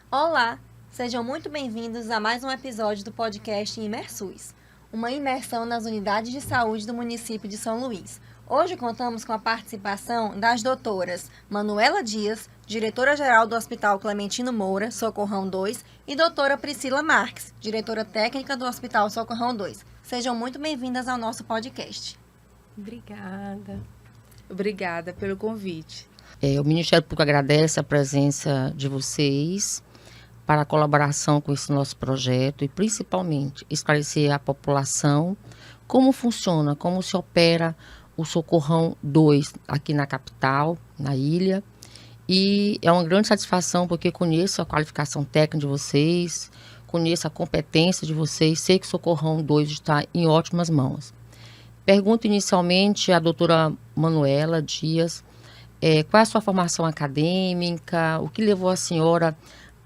Olá, sejam muito bem-vindos a mais um episódio do podcast Imersus, uma imersão nas unidades de saúde do município de São Luís. Hoje contamos com a participação das doutoras Manuela Dias, diretora-geral do Hospital Clementino Moura, Socorrão 2, e doutora Priscila Marques, diretora técnica do Hospital Socorrão 2. Sejam muito bem-vindas ao nosso podcast. Obrigada pelo convite. O Ministério Público agradece a presença de vocês para a colaboração com esse nosso projeto e, principalmente, esclarecer à população como funciona, como se opera o Socorrão 2 aqui na capital, na ilha. E é uma grande satisfação porque conheço a qualificação técnica de vocês, conheço a competência de vocês, sei que o Socorrão 2 está em ótimas mãos. Pergunto inicialmente à doutora Manuela Dias, qual é a sua formação acadêmica, o que levou a senhora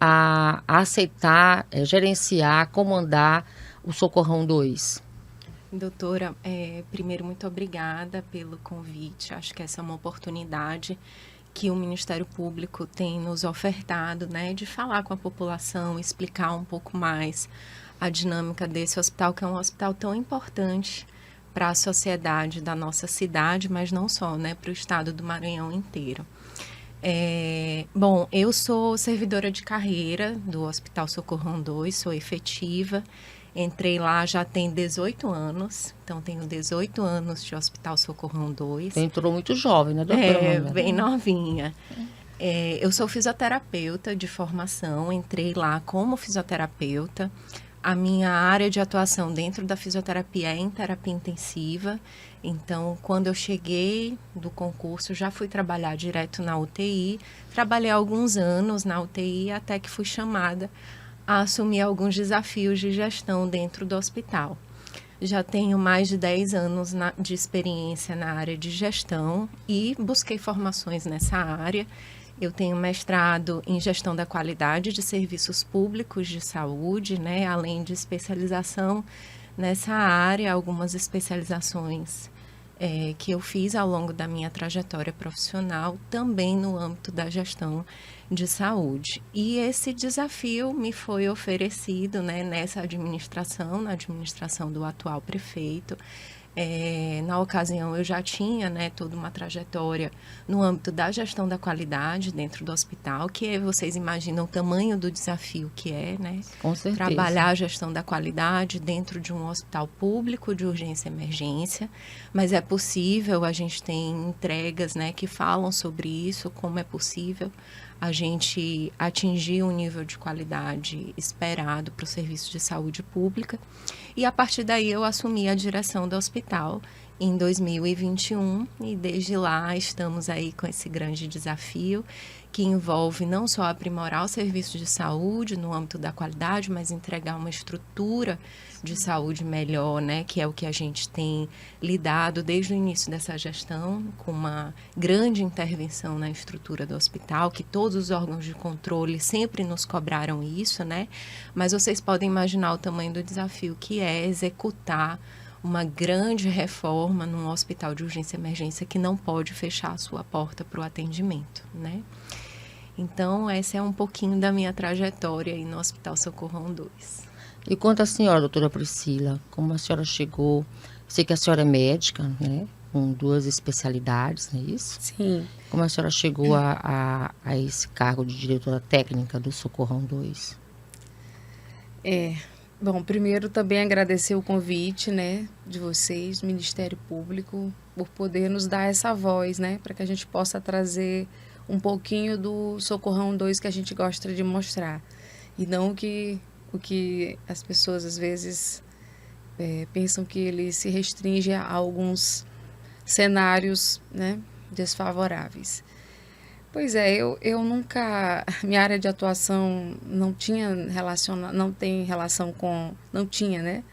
a aceitar, gerenciar, comandar o Socorrão 2? Doutora, primeiro, muito obrigada pelo convite. Acho que essa é uma oportunidade que o Ministério Público tem nos ofertado, né, de falar com a população, explicar um pouco mais a dinâmica desse hospital, que é um hospital tão importante para a sociedade da nossa cidade, mas não só, né, para o estado do Maranhão inteiro. Bom, eu sou servidora de carreira do Hospital Socorrão 2, sou efetiva. Entrei lá já tem 18 anos, então tenho 18 anos de Hospital Socorrão 2. Você entrou muito jovem, né, doutora Manuela? Bem novinha. Eu sou fisioterapeuta de formação, entrei lá como fisioterapeuta. A minha área de atuação dentro da fisioterapia é em terapia intensiva. Então, quando eu cheguei do concurso, já fui trabalhar direto na UTI. Trabalhei alguns anos na UTI até que fui chamada a assumir alguns desafios de gestão dentro do hospital. Já tenho mais de 10 anos de experiência na área de gestão e busquei formações nessa área. Eu tenho mestrado em gestão da qualidade de serviços públicos de saúde, né, além de especialização nessa área, algumas especializações que eu fiz ao longo da minha trajetória profissional, também no âmbito da gestão de saúde. E esse desafio me foi oferecido, né, nessa administração, na administração do atual prefeito. Na ocasião eu já tinha, né, toda uma trajetória no âmbito da gestão da qualidade dentro do hospital, que vocês imaginam o tamanho do desafio que é, né? Com certeza. Trabalhar a gestão da qualidade dentro de um hospital público de urgência e emergência, mas é possível, a gente tem entregas, né, que falam sobre isso, como é possível a gente atingir um nível de qualidade esperado para o serviço de saúde pública. E a partir daí eu assumi a direção do hospital em 2021 e desde lá estamos aí com esse grande desafio que envolve não só aprimorar o serviço de saúde no âmbito da qualidade, mas entregar uma estrutura de saúde melhor, né, que é o que a gente tem lidado desde o início dessa gestão, com uma grande intervenção na estrutura do hospital, que todos os órgãos de controle sempre nos cobraram isso, né, mas vocês podem imaginar o tamanho do desafio que é executar uma grande reforma num hospital de urgência e emergência que não pode fechar a sua porta para o atendimento, né? Então, essa é um pouquinho da minha trajetória aí no Hospital Socorrão 2. E quanto à senhora, doutora Priscila, como a senhora chegou? Sei que a senhora é médica, né? Com 2 especialidades, não é isso? Sim. Como a senhora chegou a esse cargo de diretora técnica do Socorrão 2? Bom, primeiro também agradecer o convite, né, de vocês, Ministério Público, por poder nos dar essa voz, né, para que a gente possa trazer um pouquinho do Socorrão 2 que a gente gosta de mostrar. E não o que as pessoas às vezes pensam que ele se restringe a alguns cenários, né, desfavoráveis. Pois é, eu nunca, minha área de atuação não tinha né,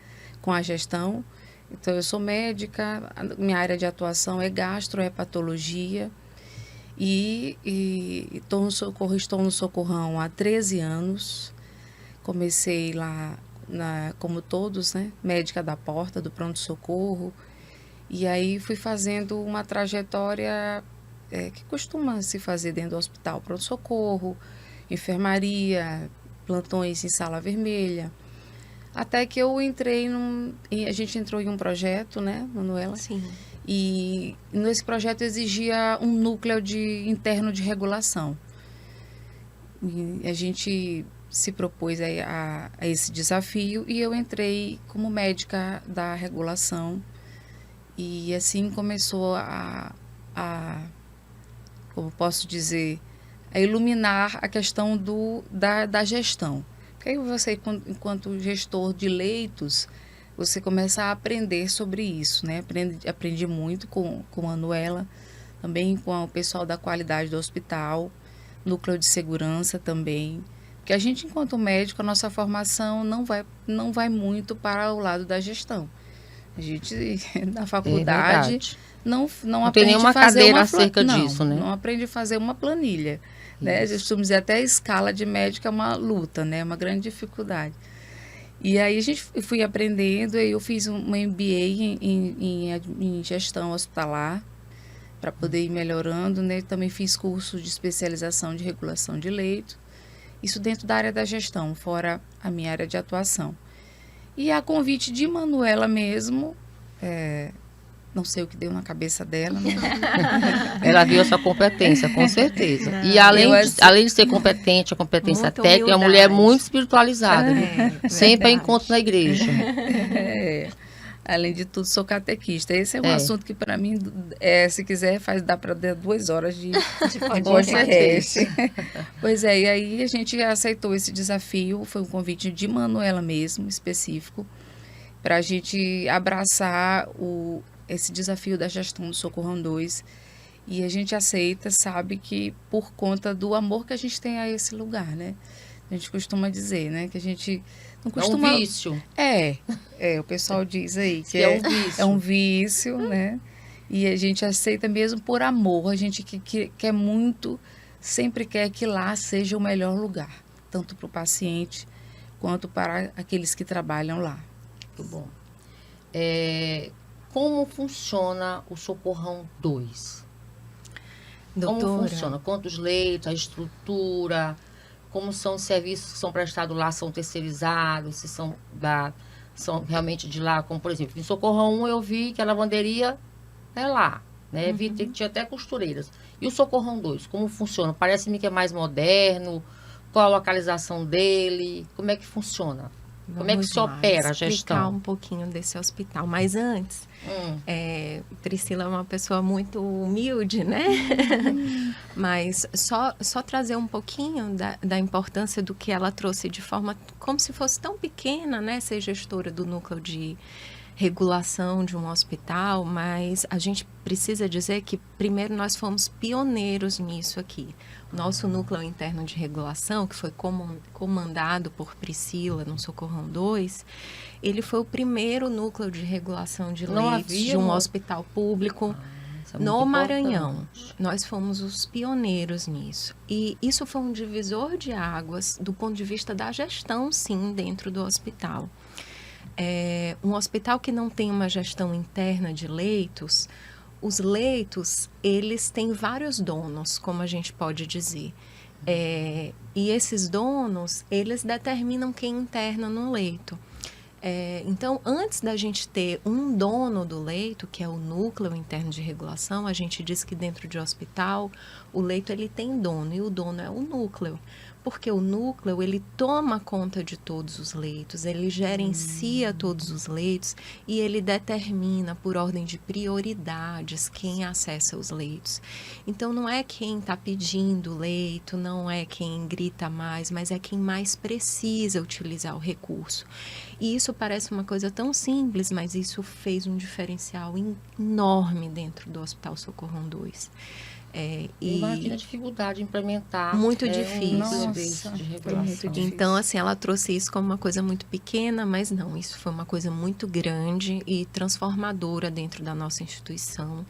com a gestão. Então eu sou médica, minha área de atuação é gastrohepatologia e estou no Socorrão há 13 anos. Comecei lá, como todos, né, médica da porta, do pronto-socorro, e aí fui fazendo uma trajetória que costuma se fazer dentro do hospital, pronto-socorro, enfermaria, plantões em sala vermelha. Até que eu entrei a gente entrou em um projeto, né, Manuela? Sim. E nesse projeto exigia um núcleo interno de regulação. E a gente se propôs a esse desafio e eu entrei como médica da regulação. E assim começou como posso dizer, a iluminar a questão da gestão. Porque aí você, enquanto gestor de leitos, você começa a aprender sobre isso, né? Aprendi muito com a Manuela, também com o pessoal da qualidade do hospital, núcleo de segurança também. Porque a gente, enquanto médico, a nossa formação não vai muito para o lado da gestão. A gente, na faculdade, não aprende tem nenhuma a fazer cadeira acerca disso, né? Não aprende a fazer uma planilha. Né? Eu costumo dizer, até a escala de médico é uma luta, né? Uma grande dificuldade. E aí eu fui aprendendo, e eu fiz um MBA em gestão hospitalar, para poder ir melhorando, né? Também fiz curso de especialização de regulação de leito, isso dentro da área da gestão, fora a minha área de atuação. E a convite de Manuela mesmo, não sei o que deu na cabeça dela, né? Ela viu a sua competência, com certeza. Não, e além de ser competente, a competência Muito técnica, é uma mulher muito espiritualizada. Né? Sempre encontro na igreja. Além de tudo, sou catequista. Esse é um assunto que, para mim, se quiser, dá para dar 2 horas de podcast. Pois é, e aí a gente aceitou esse desafio. Foi um convite de Manuela mesmo, específico, para a gente abraçar esse desafio da gestão do Socorrão 2. E a gente aceita, sabe, que por conta do amor que a gente tem a esse lugar, né? A gente costuma dizer, né, que a gente não costuma... É um vício. O pessoal diz aí que é um vício. É um vício, né? E a gente aceita mesmo por amor. A gente quer muito, sempre quer que lá seja o melhor lugar, tanto para o paciente quanto para aqueles que trabalham lá. Muito bom. Como funciona o Socorrão 2? Doutora, como funciona? Quantos leitos, a estrutura, como são os serviços que são prestados lá, são terceirizados, se são realmente de lá, como por exemplo, em Socorrão 1 eu vi que a lavanderia é lá, né? Vi que tinha até costureiras. E o Socorrão 2, como funciona? Parece-me que é mais moderno, qual a localização dele, como é que funciona? Como é que se opera a gestão? Explicar um pouquinho desse hospital. Mas antes, Priscila é uma pessoa muito humilde, né? Mas só trazer um pouquinho da importância do que ela trouxe de forma como se fosse tão pequena, né? Ser gestora do núcleo de regulação de um hospital, mas a gente precisa dizer que primeiro nós fomos pioneiros nisso aqui. O nosso núcleo interno de regulação, que foi comandado por Priscila no Socorrão 2, ele foi o primeiro núcleo de regulação de leitos de um hospital público no Maranhão. Nós fomos os pioneiros nisso. E isso foi um divisor de águas do ponto de vista da gestão, sim, dentro do hospital. Um hospital que não tem uma gestão interna de leitos, os leitos, eles têm vários donos, como a gente pode dizer. E esses donos, eles determinam quem interna no leito. Então, antes da gente ter um dono do leito, que é o núcleo interno de regulação, a gente diz que dentro de hospital, o leito ele tem dono, e o dono é o núcleo. Porque o núcleo, ele toma conta de todos os leitos, ele gerencia todos os leitos e ele determina por ordem de prioridades quem acessa os leitos. Então, não é quem está pedindo leito, não é quem grita mais, mas é quem mais precisa utilizar o recurso. E isso parece uma coisa tão simples, mas isso fez um diferencial enorme dentro do Hospital Socorrão 2. Imagina a dificuldade de implementar. Muito difícil. Nossa, de regulação. Então, assim, ela trouxe isso como uma coisa muito pequena, mas não, isso foi uma coisa muito grande e transformadora dentro da nossa instituição.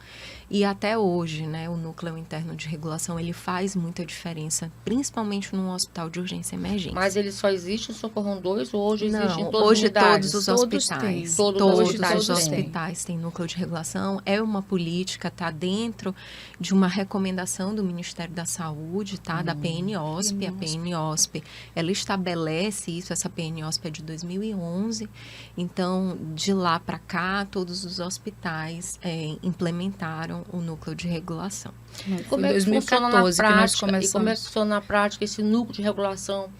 E até hoje, né, o núcleo interno de regulação, ele faz muita diferença, principalmente num hospital de urgência e emergência. Mas ele só existe no Socorrão 2 ou hoje existe em todas hoje as unidades? Todos os hospitais. Todos os hospitais têm núcleo de regulação. É uma política, está dentro de uma recomendação do Ministério da Saúde, tá? Da PNOSP. A PNOSP, ela estabelece isso, essa PNOSP é de 2011. Então, de lá para cá, todos os hospitais implementaram o núcleo de regulação. Como é que funciona na prática? E como é que funciona na prática esse núcleo de regulação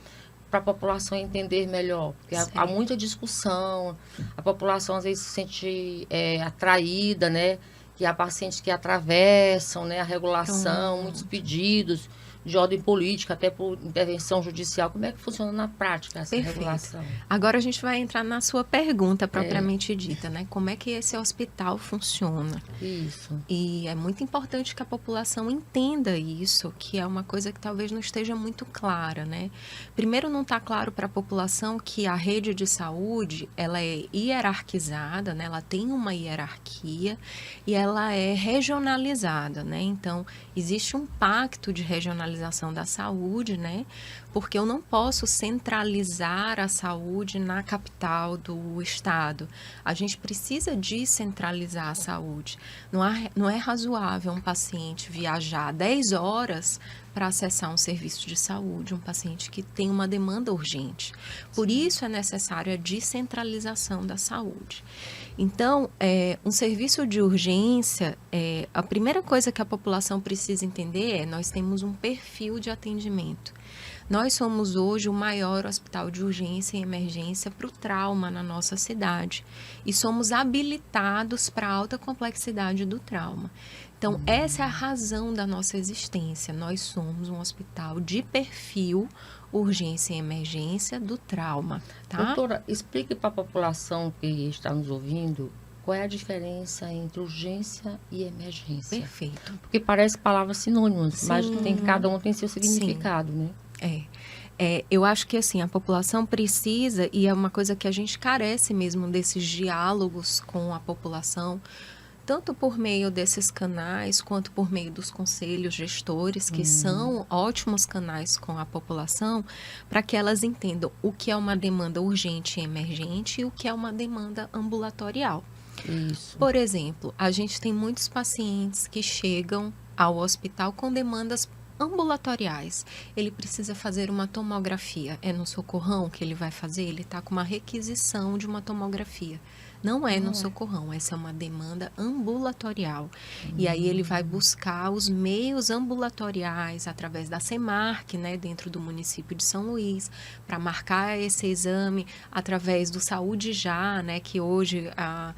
para a população entender melhor? Porque há muita discussão, a população às vezes se sente atraída, né? Que há pacientes que atravessam, né, a regulação, muitos pedidos de ordem política, até por intervenção judicial. Como é que funciona na prática essa regulação? Agora a gente vai entrar na sua pergunta propriamente dita, né? Como é que esse hospital funciona? Isso. E é muito importante que a população entenda isso, que é uma coisa que talvez não esteja muito clara, né? Primeiro, não está claro para a população que a rede de saúde, ela é hierarquizada, né? Ela tem uma hierarquia e ela é regionalizada, né? Então, existe um pacto de regionalização da saúde, né? Porque eu não posso centralizar a saúde na capital do estado. A gente precisa descentralizar a saúde. Não é razoável um paciente viajar 10 horas para acessar um serviço de saúde, um paciente que tem uma demanda urgente. Por isso é necessária a descentralização da saúde. Então, um serviço de urgência, a primeira coisa que a população precisa entender nós temos um perfil de atendimento. Nós somos hoje o maior hospital de urgência e emergência para o trauma na nossa cidade. E somos habilitados para a alta complexidade do trauma. Então, essa é a razão da nossa existência. Nós somos um hospital de perfil urgência e emergência do trauma. Tá? Doutora, explique para a população que está nos ouvindo qual é a diferença entre urgência e emergência. Perfeito. Porque parece palavras sinônimas, mas cada um tem seu significado, né? Eu acho que assim, a população precisa, e é uma coisa que a gente carece mesmo desses diálogos com a população, tanto por meio desses canais, quanto por meio dos conselhos gestores, que são ótimos canais com a população, para que elas entendam o que é uma demanda urgente e emergente e o que é uma demanda ambulatorial. Isso. Por exemplo, a gente tem muitos pacientes que chegam ao hospital com demandas ambulatoriais. Ele precisa fazer uma tomografia. É no socorrão que ele vai fazer? Ele está com uma requisição de uma tomografia. Não é no socorrão, essa é uma demanda ambulatorial. E aí ele vai buscar os meios ambulatoriais através da Semarc, né, dentro do município de São Luís, para marcar esse exame através do Saúde Já, né, que hoje a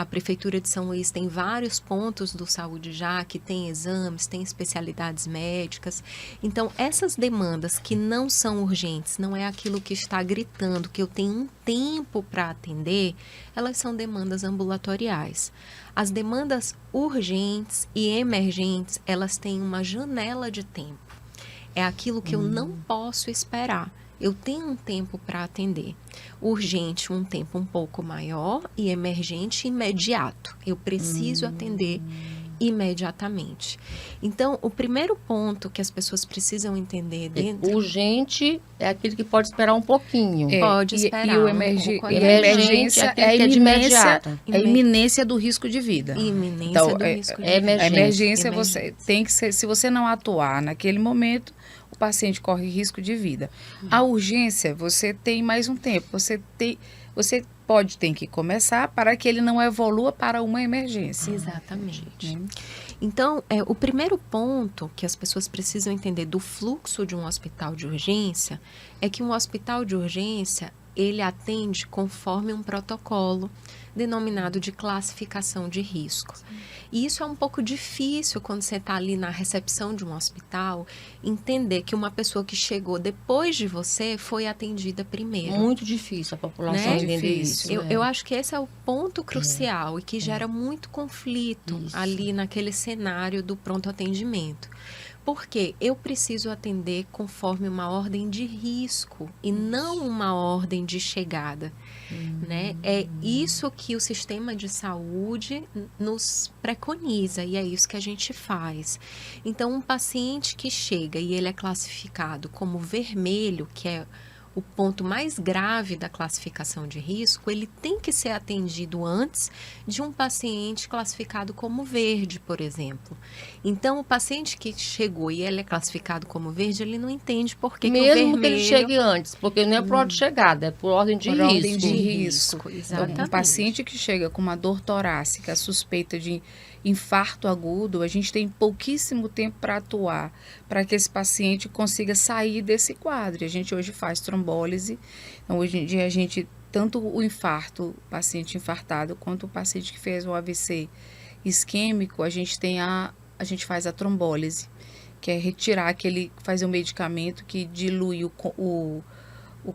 Prefeitura de São Luís tem vários pontos do Saúde Já, que tem exames, tem especialidades médicas. Então, essas demandas que não são urgentes, não é aquilo que está gritando, que eu tenho um tempo para atender, elas são demandas ambulatoriais. As demandas urgentes e emergentes, elas têm uma janela de tempo. É aquilo que eu não posso esperar. Eu tenho um tempo para atender. Urgente, um tempo um pouco maior, e emergente, imediato. Eu preciso atender imediatamente. Então, o primeiro ponto que as pessoas precisam entender dentro... Urgente é aquele que pode esperar um pouquinho. Pode esperar. E o emergência é a é iminência do risco de vida. Iminência Então, do risco de é vida. A emergência você tem que ser, se você não atuar naquele momento, o paciente corre risco de vida. A urgência, você tem mais um tempo. Você pode ter que começar para que ele não evolua para uma emergência. Exatamente. Então, o primeiro ponto que as pessoas precisam entender do fluxo de um hospital de urgência é que um hospital de urgência, ele atende conforme um protocolo denominado de classificação de risco. E isso é um pouco difícil quando você está ali na recepção de um hospital, entender que uma pessoa que chegou depois de você foi atendida primeiro. Muito difícil a população entender isso. Eu acho que esse é o ponto crucial e que gera muito conflito ali naquele cenário do pronto atendimento. Porque eu preciso atender conforme uma ordem de risco e não uma ordem de chegada. Né? É isso que o sistema de saúde nos preconiza e é isso que a gente faz. Então, um paciente que chega e ele é classificado como vermelho, que é o ponto mais grave da classificação de risco, ele tem que ser atendido antes de um paciente classificado como verde, por exemplo. Então, o paciente que chegou e ele é classificado como verde, ele não entende por que, Mesmo que o vermelho... que ele chegue antes, porque não é por ordem de chegada, é por ordem de risco. Ordem de risco. Exatamente. Então, um paciente que chega com uma dor torácica, suspeita de infarto agudo, a gente tem pouquíssimo tempo para atuar, para que esse paciente consiga sair desse quadro. E a gente hoje faz trombólise. Então, hoje em dia, a gente, tanto o infarto, o paciente infartado, quanto o paciente que fez um AVC isquêmico, a gente faz a trombólise, que é retirar fazer um medicamento que dilui o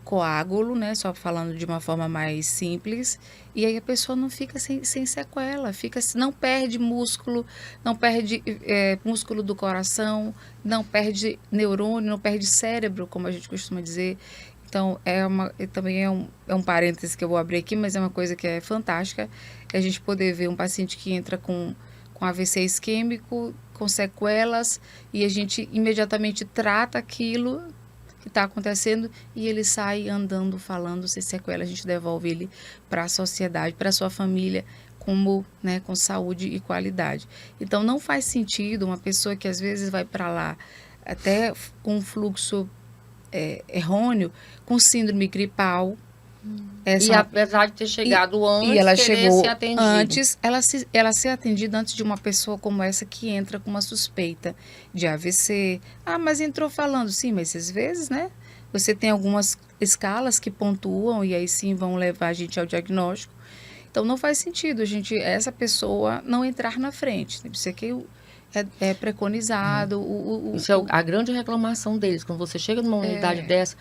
coágulo, né? Só falando de uma forma mais simples, e aí a pessoa não fica sem sequela, não perde músculo, não perde músculo do coração, não perde neurônio, não perde cérebro, como a gente costuma dizer. Então, também é um parêntese que eu vou abrir aqui, mas é uma coisa que é fantástica, é a gente poder ver um paciente que entra com AVC isquêmico, com sequelas, e a gente imediatamente trata aquilo que está acontecendo e ele sai andando, falando, sem sequela. A gente devolve ele para a sociedade, para a sua família, com saúde e qualidade. Então, não faz sentido uma pessoa que às vezes vai para lá até com um fluxo errôneo, com síndrome gripal. E apesar de ter chegado antes, e ela chegou ser atendida. antes, ela ser atendida antes de uma pessoa como essa que entra com uma suspeita de AVC. Ah, mas entrou falando, sim, mas às vezes, né? Você tem algumas escalas que pontuam e aí sim vão levar a gente ao diagnóstico. Então não faz sentido essa pessoa não entrar na frente. Isso aqui é preconizado. Isso é a grande reclamação deles. Quando você chega numa unidade dessa,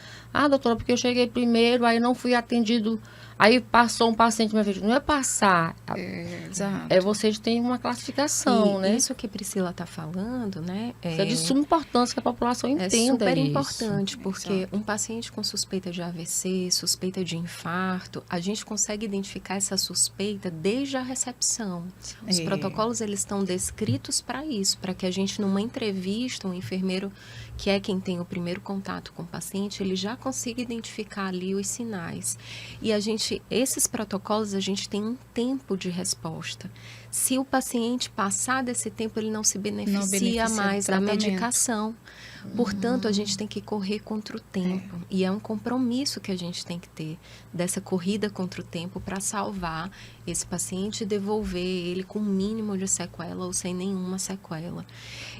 doutora, porque eu cheguei primeiro, aí não fui atendido, aí passou um paciente na minha frente. Não é passar, exato. Vocês têm uma classificação, né? Isso que a Priscila está falando, né? Isso é de suma importância que a população entenda isso. É super importante, porque um paciente com suspeita de AVC, suspeita de infarto, a gente consegue identificar essa suspeita desde a recepção. Os protocolos, eles estão descritos para isso, para que a gente, numa entrevista, um enfermeiro, que é quem tem o primeiro contato com o paciente, ele já consiga identificar ali os sinais. E esses protocolos, a gente tem um tempo de resposta. Se o paciente passar desse tempo, ele não se beneficia mais da medicação. Portanto, a gente tem que correr contra o tempo. E é um compromisso que a gente tem que ter dessa corrida contra o tempo para salvar esse paciente e devolver ele com o mínimo de sequela ou sem nenhuma sequela.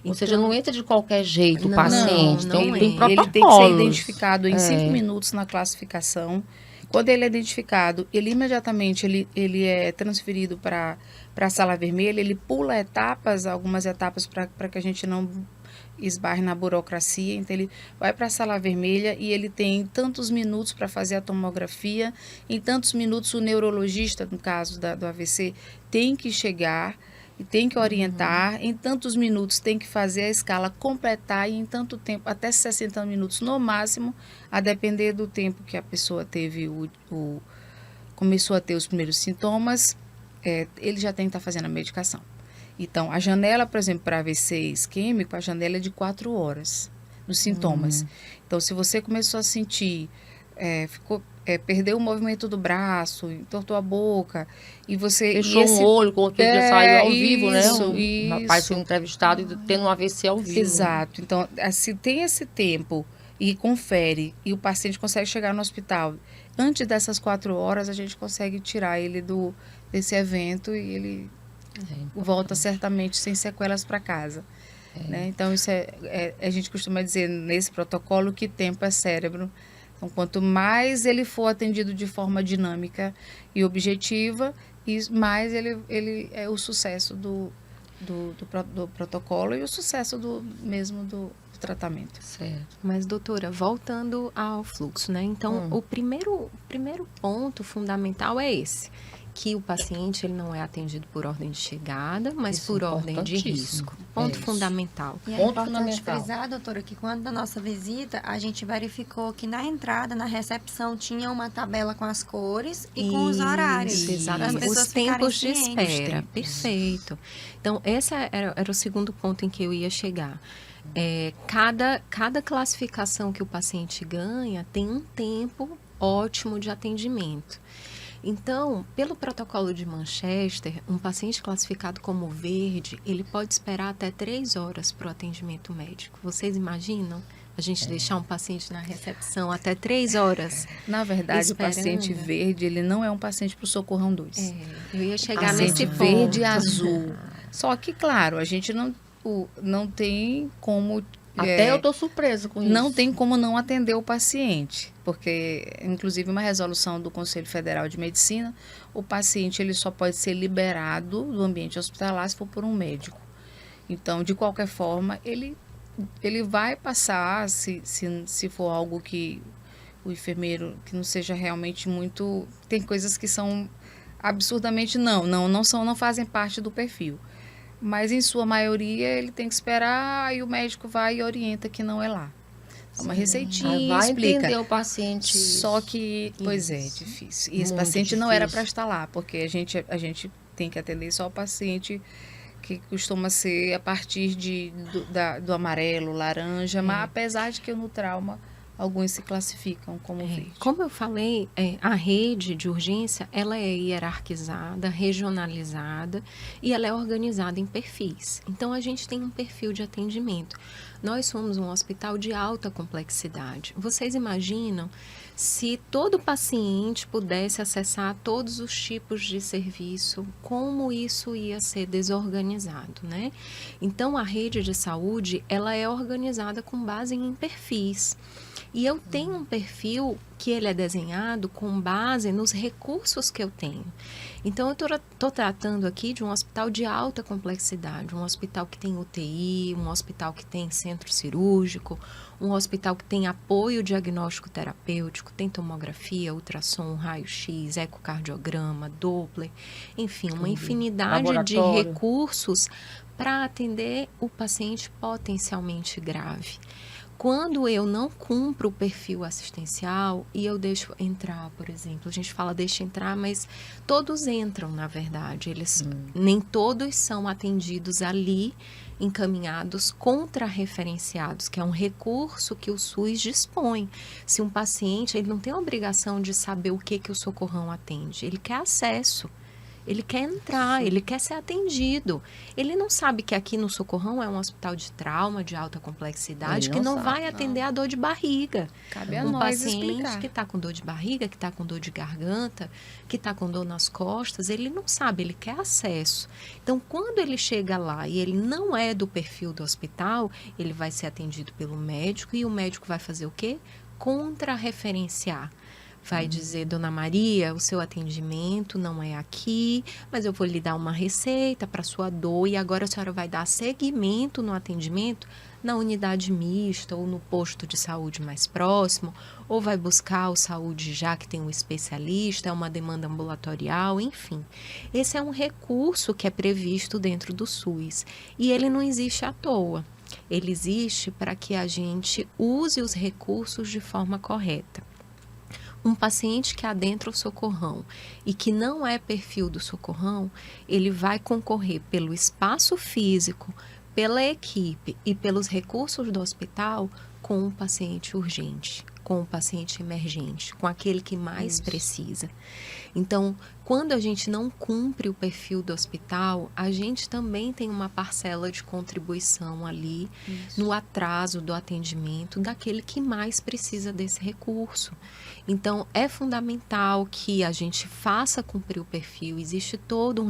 Ou seja, não entra de qualquer jeito o paciente. Não tem protocolos. Ele tem que ser identificado em 5 minutos na classificação. Quando ele é identificado, ele imediatamente ele é transferido para a sala vermelha, ele pula algumas etapas para que a gente não esbarre na burocracia. Então, ele vai para a sala vermelha e ele tem tantos minutos para fazer a tomografia, em tantos minutos o neurologista, no caso do AVC, tem que chegar e tem que orientar, em tantos minutos tem que fazer a escala, completar, e em tanto tempo, até 60 minutos no máximo, a depender do tempo que a pessoa teve, começou a ter os primeiros sintomas, ele já tem que estar fazendo a medicação. Então, a janela, por exemplo, para AVC isquêmico, a janela é de 4 horas nos sintomas. Então, se você começou a sentir, perdeu o movimento do braço, entortou a boca, e você... Fechou um olho, com aquele que saiu ao vivo, né? Isso. Um rapaz foi entrevistado e tendo um AVC ao vivo. Exato. Então, se tem esse tempo e confere, e o paciente consegue chegar no hospital, antes dessas 4 horas, a gente consegue tirar ele desse evento e ele volta certamente sem sequelas para casa. Né? Então, isso a gente costuma dizer nesse protocolo que tempo é cérebro. Então, quanto mais ele for atendido de forma dinâmica e objetiva, mais ele é o sucesso do protocolo e o sucesso do tratamento. Certo. Mas, doutora, voltando ao fluxo, né? Então, o primeiro ponto fundamental é esse, que o paciente ele não é atendido por ordem de chegada, mas Isso por ordem de risco. Ponto fundamental. E é Ponto importante fundamental. frisar, doutora, que quando da nossa visita, a gente verificou que na entrada, na recepção, tinha uma tabela com as cores e com os horários. Isso, para as exatamente. pessoas Os tempos de ficarem cientes. espera. Perfeito. Então, esse era o segundo ponto em que eu ia chegar. Cada classificação que o paciente ganha tem um tempo ótimo de atendimento. Então, pelo protocolo de Manchester, um paciente classificado como verde, ele pode esperar até 3 horas para o atendimento médico. Vocês imaginam a gente deixar um paciente na recepção até 3 horas? Na verdade, esperando. o paciente verde, ele não é um paciente para o Socorrão 2. Eu ia chegar Paciente nesse ponto. verde e azul. Só que, claro, a gente não tem como... Até eu tô surpresa com isso. Não tem como não atender o paciente, porque, inclusive, uma resolução do Conselho Federal de Medicina, o paciente ele só pode ser liberado do ambiente hospitalar se for por um médico. Então, de qualquer forma, ele vai passar, se for algo que o enfermeiro, que não seja realmente muito... Tem coisas que são absurdamente não fazem parte do perfil. Mas, em sua maioria, ele tem que esperar e o médico vai e orienta que não é lá. É uma receitinha, Vai explica. entender o paciente. Só que, pois é, difícil. E esse Muito paciente não era difícil. para estar lá, porque a gente tem que atender só o paciente que costuma ser a partir do amarelo, laranja, mas apesar de que no trauma alguns se classificam como verde. Como eu falei, a rede de urgência, ela é hierarquizada, regionalizada e ela é organizada em perfis. Então, a gente tem um perfil de atendimento. Nós somos um hospital de alta complexidade. Vocês imaginam se todo paciente pudesse acessar todos os tipos de serviço, como isso ia ser desorganizado, né? Então, a rede de saúde, ela é organizada com base em perfis. E eu tenho um perfil que ele é desenhado com base nos recursos que eu tenho. Então, eu estou tratando aqui de um hospital de alta complexidade, um hospital que tem UTI, um hospital que tem centro cirúrgico, um hospital que tem apoio diagnóstico terapêutico, tem tomografia, ultrassom, raio-x, ecocardiograma, Doppler, enfim, uma infinidade de Laboratório. recursos para atender o paciente potencialmente grave. Quando eu não cumpro o perfil assistencial e eu deixo entrar, por exemplo, a gente fala deixa entrar, mas todos entram, na verdade. Nem todos são atendidos ali, encaminhados contrarreferenciados, que é um recurso que o SUS dispõe. Se um paciente, ele não tem a obrigação de saber o que o Socorrão atende, ele quer acesso. Ele quer entrar, ele quer ser atendido. Ele não sabe que aqui no Socorrão é um hospital de trauma, de alta complexidade, Ele que não não sabe, vai atender a dor de barriga. Cabe a Um nós paciente explicar. que está com dor de barriga, que está com dor de garganta, que está com dor nas costas, ele não sabe, ele quer acesso. Então, quando ele chega lá e ele não é do perfil do hospital, ele vai ser atendido pelo médico e o médico vai fazer o quê? Contra-referenciar. Vai dizer, Dona Maria, o seu atendimento não é aqui, mas eu vou lhe dar uma receita para sua dor e agora a senhora vai dar seguimento no atendimento na unidade mista ou no posto de saúde mais próximo, ou vai buscar o saúde já que tem um especialista, é uma demanda ambulatorial, enfim. Esse é um recurso que é previsto dentro do SUS e ele não existe à toa. Ele existe para que a gente use os recursos de forma correta. Um paciente que adentra o Socorrão e que não é perfil do Socorrão, ele vai concorrer pelo espaço físico, pela equipe e pelos recursos do hospital com o paciente urgente, com o paciente emergente, com aquele que mais precisa. Então, quando a gente não cumpre o perfil do hospital, a gente também tem uma parcela de contribuição ali no atraso do atendimento daquele que mais precisa desse recurso. Então, é fundamental que a gente faça cumprir o perfil. Existe todo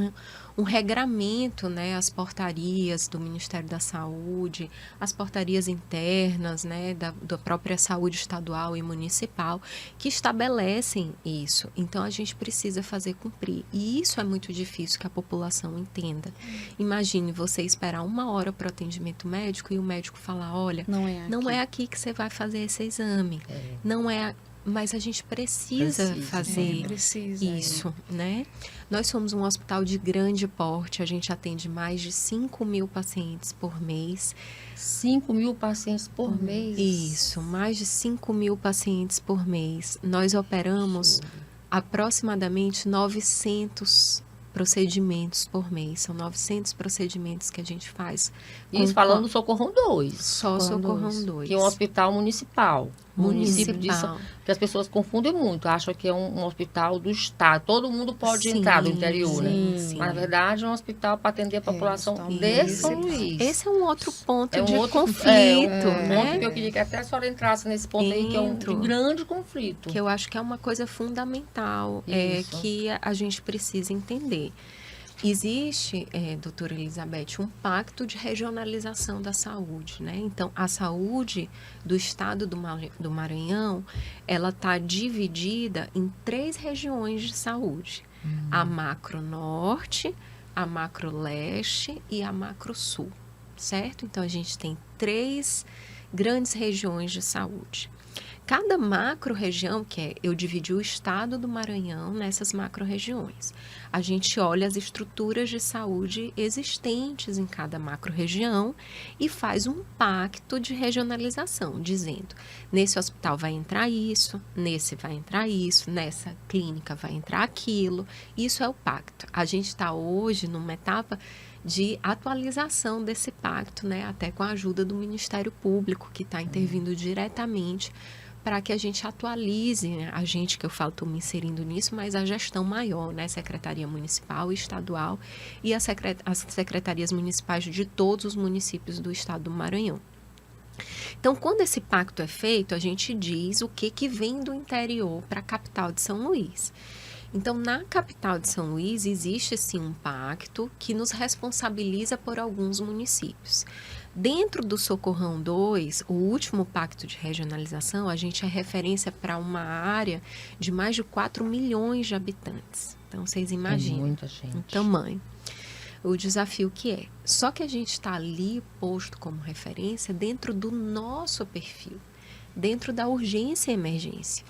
um regramento, né? As portarias do Ministério da Saúde, as portarias internas, né? Da própria saúde estadual e municipal, que estabelecem isso. Então, a gente precisa fazer cumprir. E isso é muito difícil que a população entenda. Imagine você esperar 1 hora para o atendimento médico e o médico falar, olha, não é aqui que você vai fazer esse exame. Não é... Mas a gente precisa fazer isso, né? Nós somos um hospital de grande porte, a gente atende mais de 5.000 pacientes por mês. 5.000 pacientes por mês? Isso, mais de 5.000 pacientes por mês. Nós operamos aproximadamente 900 procedimentos por mês. São 900 procedimentos que a gente faz. Isso falando do Socorrão 2. Só Socorrão 2. Que é um hospital municipal. Município de Municipal. que as pessoas confundem muito, acham que é um hospital do estado. Todo mundo pode Sim, entrar do interior, né? sim. Mas, na verdade, é um hospital para atender a população hospital de Isso. São Luís. Esse é um outro ponto É um de outro conflito, ponto né? que eu queria que até a senhora entrasse nesse ponto aí, que é um de Entro. grande conflito. Que eu acho que é uma coisa fundamental, Isso. que a gente precisa entender. Existe, doutora Elizabeth, um pacto de regionalização da saúde, né? Então, a saúde do estado do Maranhão, ela está dividida em 3 regiões de saúde. A macro norte, a macro leste e a macro sul, certo? Então, a gente tem 3 grandes regiões de saúde. Cada macro-região, eu dividi o estado do Maranhão nessas macro-regiões. A gente olha as estruturas de saúde existentes em cada macro-região e faz um pacto de regionalização, dizendo, nesse hospital vai entrar isso, nesse vai entrar isso, nessa clínica vai entrar aquilo. Isso é o pacto. A gente está hoje numa etapa de atualização desse pacto, né? Até com a ajuda do Ministério Público, que está intervindo diretamente para que a gente atualize, né? A gente, que eu falo, estou me inserindo nisso, mas a gestão maior, né? Secretaria Municipal, Estadual e as secretarias municipais de todos os municípios do estado do Maranhão. Então, quando esse pacto é feito, a gente diz o que vem do interior para a capital de São Luís. Então, na capital de São Luís, existe sim um pacto que nos responsabiliza por alguns municípios. Dentro do Socorrão 2, o último pacto de regionalização, a gente é referência para uma área de mais de 4 milhões de habitantes. Então, vocês imaginam muita gente. o tamanho, o desafio que é. Só que a gente está ali posto como referência dentro do nosso perfil, dentro da urgência e emergência.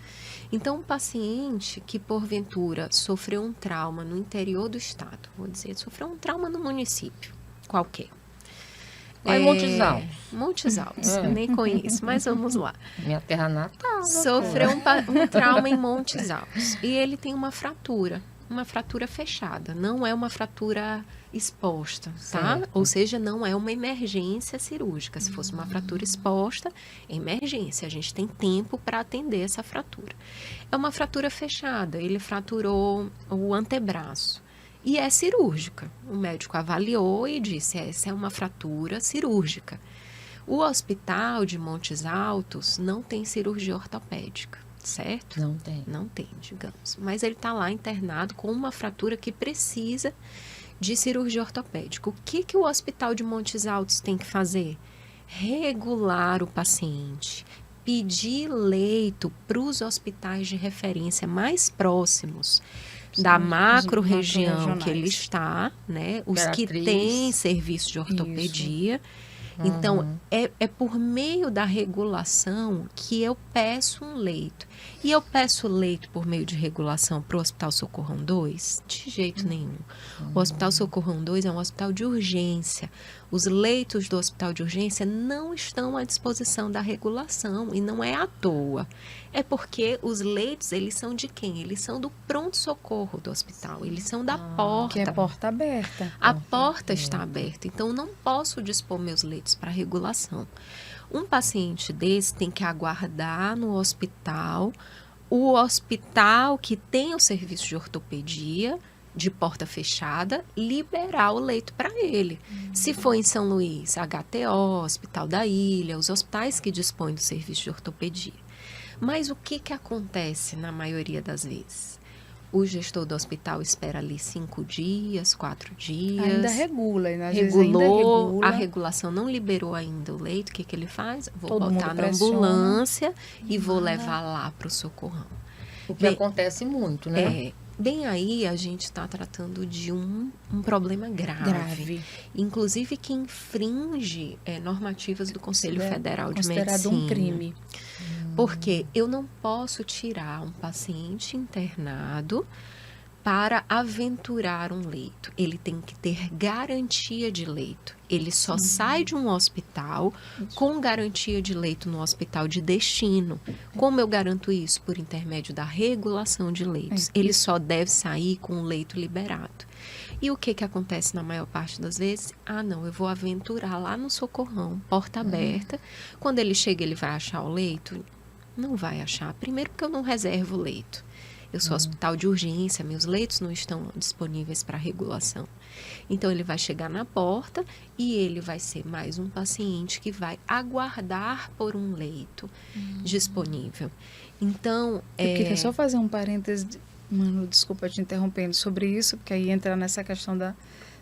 Então, um paciente que, porventura, sofreu um trauma no interior do estado, vou dizer, sofreu um trauma no município qualquer. Lá em Montes Altos. Montes Altos, nem conheço, mas vamos lá. Minha terra natal. Sofreu um trauma em Montes Altos e ele tem uma fratura fechada, não é uma fratura exposta, tá? Certo. Ou seja, não é uma emergência cirúrgica. Se fosse uma fratura exposta, é emergência. A gente tem tempo para atender essa fratura. É uma fratura fechada, ele fraturou o antebraço e é cirúrgica. O médico avaliou e disse, essa é uma fratura cirúrgica. O hospital de Montes Altos não tem cirurgia ortopédica, certo? Não tem. Não tem, digamos. Mas ele está lá internado com uma fratura que precisa de cirurgia ortopédica. O que o Hospital de Montes Altos tem que fazer? Regular o paciente, pedir leito para os hospitais de referência mais próximos da macro-região que ele está, né? Os que Imperatriz. têm serviço de ortopedia. Então, é por meio da regulação que eu peço um leito. E eu peço leito por meio de regulação para o Hospital Socorrão 2? De jeito nenhum. O Hospital Socorrão 2 é um hospital de urgência. Os leitos do hospital de urgência não estão à disposição da regulação e não é à toa. É porque os leitos, eles são de quem? Eles são do pronto-socorro do hospital. Eles são da porta. Que é porta aberta. A porta está aberta, então não posso dispor meus leitos para regulação. Um paciente desse tem que aguardar no hospital, o hospital que tem o serviço de ortopedia, de porta fechada, liberar o leito para ele. Se for em São Luís, HTO, Hospital da Ilha, os hospitais que dispõem do serviço de ortopedia. Mas o que acontece na maioria das vezes? O gestor do hospital espera ali 5 dias, 4 dias. Ainda regula, né? Às vezes ainda Regulou, regula. a regulação não liberou ainda o leito. O que ele faz? Vou Todo botar mundo na pressiona. ambulância e vou levar lá para o socorrão. O que acontece muito, né? Bem aí a gente está tratando de um problema grave. Inclusive que infringe normativas do Conselho Federal de Medicina. Considerado um crime. Porque eu não posso tirar um paciente internado para aventurar um leito, ele tem que ter garantia de leito. Ele só sai de um hospital com garantia de leito no hospital de destino. Como eu garanto isso? Por intermédio da regulação de leitos. Ele só deve sair com o leito liberado. E o que acontece na maior parte das vezes? Não, eu vou aventurar lá no socorrão, porta aberta. Quando ele chega, ele vai achar o leito? Não vai achar. Primeiro porque eu não reservo o leito. Eu sou hospital de urgência, meus leitos não estão disponíveis para regulação. Então, ele vai chegar na porta e ele vai ser mais um paciente que vai aguardar por um leito disponível. Então, Eu queria só fazer um parêntese, Manu, desculpa te interrompendo sobre isso, porque aí entra nessa questão da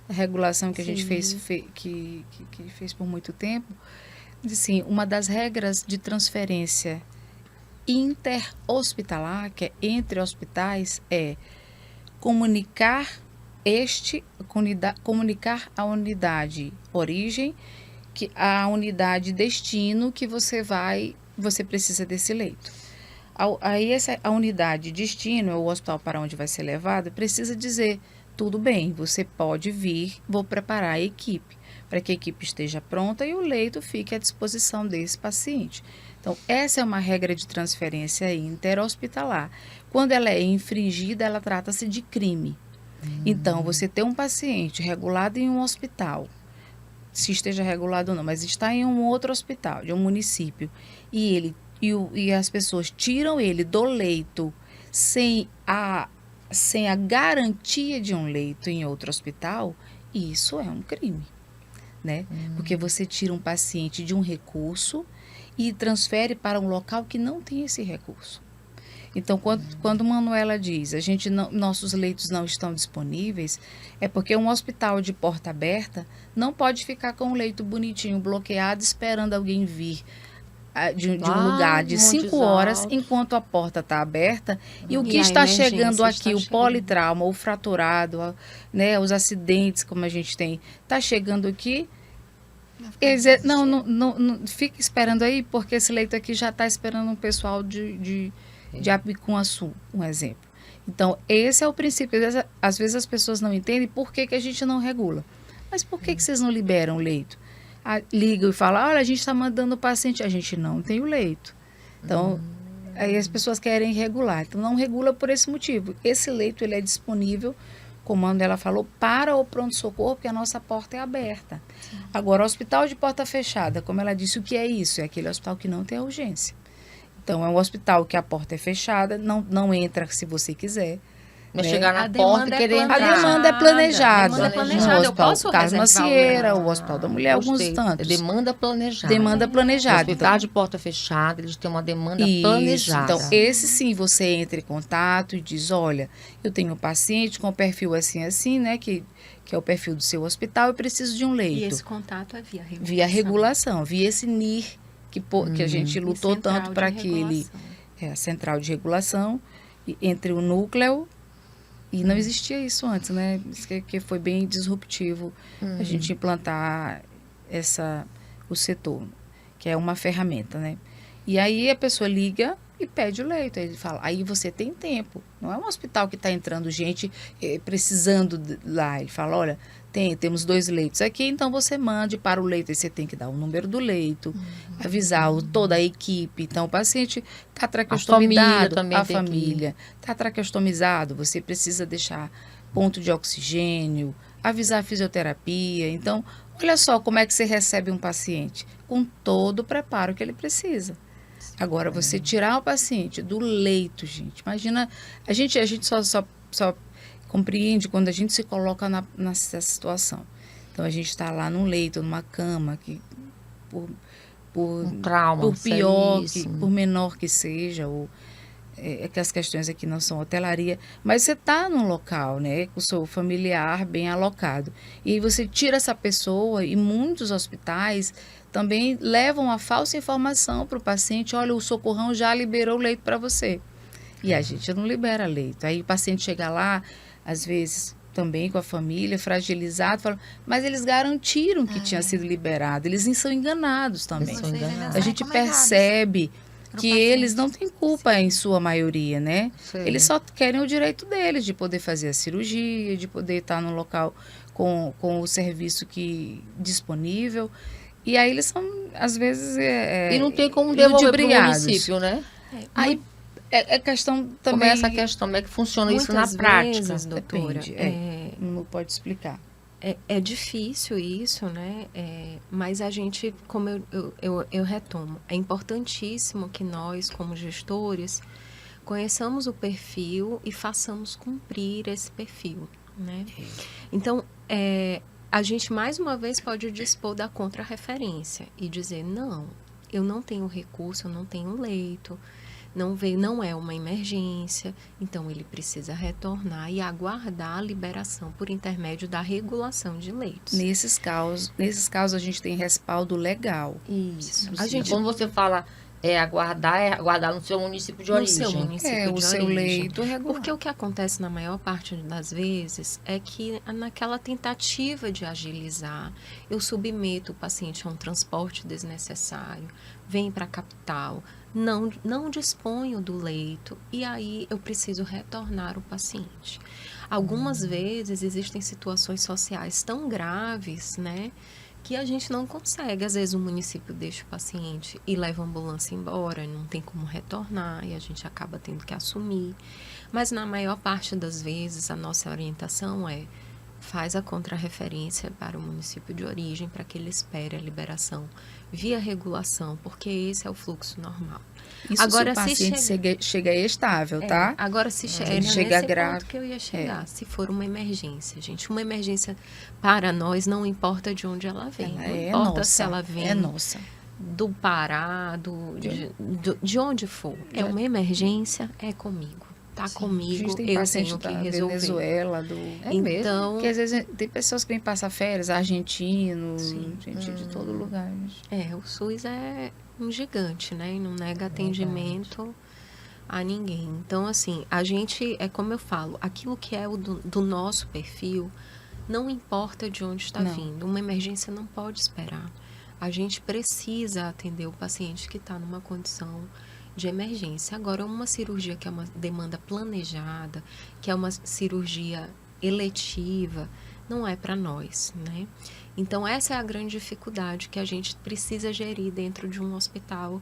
regulação que a gente fez por muito tempo. Assim, uma das regras de transferência interhospitalar, que é entre hospitais, é comunicar a unidade origem, a unidade destino que você precisa desse leito. Aí a unidade destino, é o hospital para onde vai ser levado, precisa dizer, tudo bem, você pode vir, vou preparar a equipe, para que a equipe esteja pronta e o leito fique à disposição desse paciente. Então, essa é uma regra de transferência interhospitalar. Quando ela é infringida, ela trata-se de crime. Então, você tem um paciente regulado em um hospital, se esteja regulado ou não, mas está em um outro hospital, de um município, e as pessoas tiram ele do leito sem a garantia de um leito em outro hospital, isso é um crime, né? Porque você tira um paciente de um recurso e transfere para um local que não tem esse recurso. Então, quando Manuela diz, nossos leitos não estão disponíveis, é porque um hospital de porta aberta não pode ficar com um leito bonitinho, bloqueado, esperando alguém vir de um lugar de 5 horas, enquanto a porta está aberta, e o que está chegando aqui, o politrauma, o fraturado, né, os acidentes, como a gente tem, está chegando aqui. Eles dizem, não, fica esperando aí, porque esse leito aqui já está esperando um pessoal de Apicuaçu, um exemplo. Então, esse é o princípio. Às vezes as pessoas não entendem por que a gente não regula. Mas por que vocês não liberam o leito? Ligam e falam, olha, a gente está mandando o paciente, a gente não tem o leito. Então, aí as pessoas querem regular. Então, não regula por esse motivo. Esse leito, ele é disponível, como a Manuela falou, para o pronto-socorro, porque a nossa porta é aberta. Sim. Agora, o hospital de porta fechada, como ela disse, o que é isso? É aquele hospital que não tem urgência. Então, é um hospital que a porta é fechada, não entra se você quiser. Mas chegar na porta e querer entrar. A demanda é planejada. Eu posso Carlos Macieira, o Hospital da Mulher, alguns tantos. Demanda planejada. Demanda planejada. O hospital de porta fechada, eles têm uma demanda planejada. Então, esse sim, você entra em contato e diz, olha, eu tenho um paciente com perfil assim, né, que é o perfil do seu hospital, eu preciso de um leito. E esse contato é via regulação. Via regulação, via esse NIR, que a gente lutou tanto para que ele... a central de regulação, entre o núcleo... E não existia isso antes, né? Isso que foi bem disruptivo a gente implantar o setor, que é uma ferramenta, né? E aí a pessoa liga e pede o leito. Aí ele fala, aí você tem tempo. Não é um hospital que está entrando gente precisando lá. Ele fala, olha, temos 2 leitos aqui, então você mande para o leito. Aí você tem que dar o número do leito, avisar toda a equipe. Então, o paciente está traqueostomizado, a família está traqueostomizado, você precisa deixar ponto de oxigênio, avisar a fisioterapia. Então, olha só como é que você recebe um paciente, com todo o preparo que ele precisa. Agora, você tirar o paciente do leito, gente, imagina, a gente só compreende quando a gente se coloca nessa situação. Então, a gente está lá num leito, numa cama, que por pior, por menor que seja, ou que as questões aqui não são hotelaria, mas você está num local, né, com o seu familiar bem alocado. E você tira essa pessoa, e muitos hospitais também levam a falsa informação para o paciente, olha, o socorrão já liberou o leito para você. E a gente não libera leito. Aí o paciente chega lá, às vezes também com a família, fragilizado, fala, mas eles garantiram que tinha sido liberado. Eles são enganados também. A gente percebe que eles não têm culpa em sua maioria, né? Sei. Eles só querem o direito deles de poder fazer a cirurgia, de poder estar no local com o serviço disponível. E aí eles são, às vezes, E não tem como devolver para o ludibriados. município, né? Aí é questão também... Como é essa questão, como é que funciona isso na Muitas prática? vezes, doutora, Depende, não pode explicar. É difícil isso, né? Mas a gente, como eu retomo, é importantíssimo que nós, como gestores, conheçamos o perfil e façamos cumprir esse perfil, né? Então, a gente mais uma vez pode dispor da contrarreferência e dizer, não, eu não tenho recurso, eu não tenho leito, não é uma emergência, então ele precisa retornar e aguardar a liberação por intermédio da regulação de leitos. Nesses casos a gente tem respaldo legal. Isso. Quando você fala aguardar no seu município de No origem. seu município O de seu origem. leito regular. Porque o que acontece na maior parte das vezes é que naquela tentativa de agilizar, eu submeto o paciente a um transporte desnecessário, vem para a capital, não disponho do leito e aí eu preciso retornar o paciente. Algumas vezes existem situações sociais tão graves, né, que a gente não consegue. Às vezes o município deixa o paciente e leva a ambulância embora, não tem como retornar e a gente acaba tendo que assumir. Mas na maior parte das vezes a nossa orientação faz a contrarreferência para o município de origem para que ele espere a liberação via regulação, porque esse é o fluxo normal. Isso Agora, se o paciente chega estável, tá? Agora, se chega chega nesse grave. ponto que eu ia chegar, se for uma emergência, gente, uma emergência para nós não importa de onde ela vem, Ela não é importa nossa, se ela vem é nossa. do Pará, de onde for, é uma emergência, é comigo, tá comigo, A gente tem eu paciente tenho que da resolver. Venezuela, Então, porque às vezes tem pessoas que vêm passar férias, argentinos, Sim. gente de todo lugar. o SUS é um gigante, né? E não nega atendimento a ninguém. Então, assim, a gente, é como eu falo, aquilo que é do nosso perfil, não importa de onde está vindo. Uma emergência não pode esperar. A gente precisa atender o paciente que está numa condição de emergência. Agora, uma cirurgia que é uma demanda planejada, que é uma cirurgia eletiva, não é para nós, né? Então, essa é a grande dificuldade que a gente precisa gerir dentro de um hospital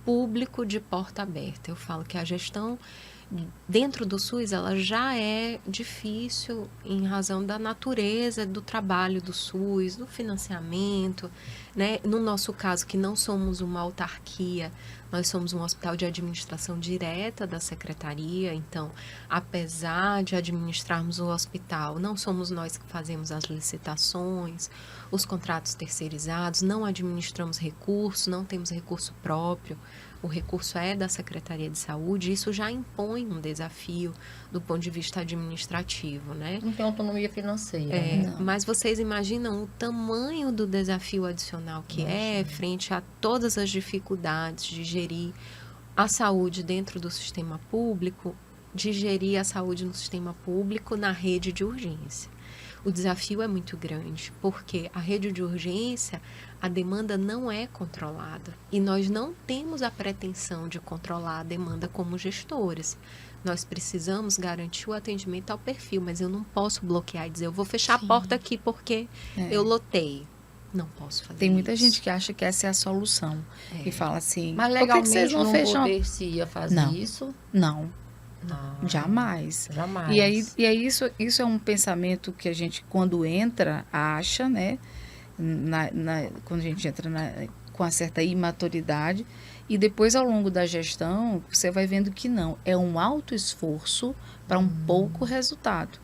público de porta aberta. Eu falo que a gestão dentro do SUS, ela já é difícil em razão da natureza do trabalho do SUS, do financiamento, né? No nosso caso, que não somos uma autarquia, nós somos um hospital de administração direta da secretaria, então, apesar de administrarmos o hospital, não somos nós que fazemos as licitações, os contratos terceirizados, não administramos recursos, não temos recurso próprio, o recurso é da Secretaria de Saúde, isso já impõe um desafio do ponto de vista administrativo, né? Não tem autonomia financeira. Né? Mas vocês imaginam o tamanho do desafio adicional que frente a todas as dificuldades de gerir a saúde dentro do sistema público, de gerir a saúde no sistema público na rede de urgência. O desafio é muito grande, porque a rede de urgência, a demanda não é controlada. E nós não temos a pretensão de controlar a demanda como gestores. Nós precisamos garantir o atendimento ao perfil, mas eu não posso bloquear e dizer, eu vou fechar a porta aqui porque eu lotei. Não posso fazer Tem muita isso. gente que acha que essa é a solução. E fala assim, Mas por que legalmente vocês não fecham? poderia fazer isso? Não, Ah, jamais. jamais. E aí isso é um pensamento que a gente, quando entra, acha, né? Quando a gente entra com uma certa imaturidade. E depois, ao longo da gestão, você vai vendo que não. É um alto esforço para um pouco resultado.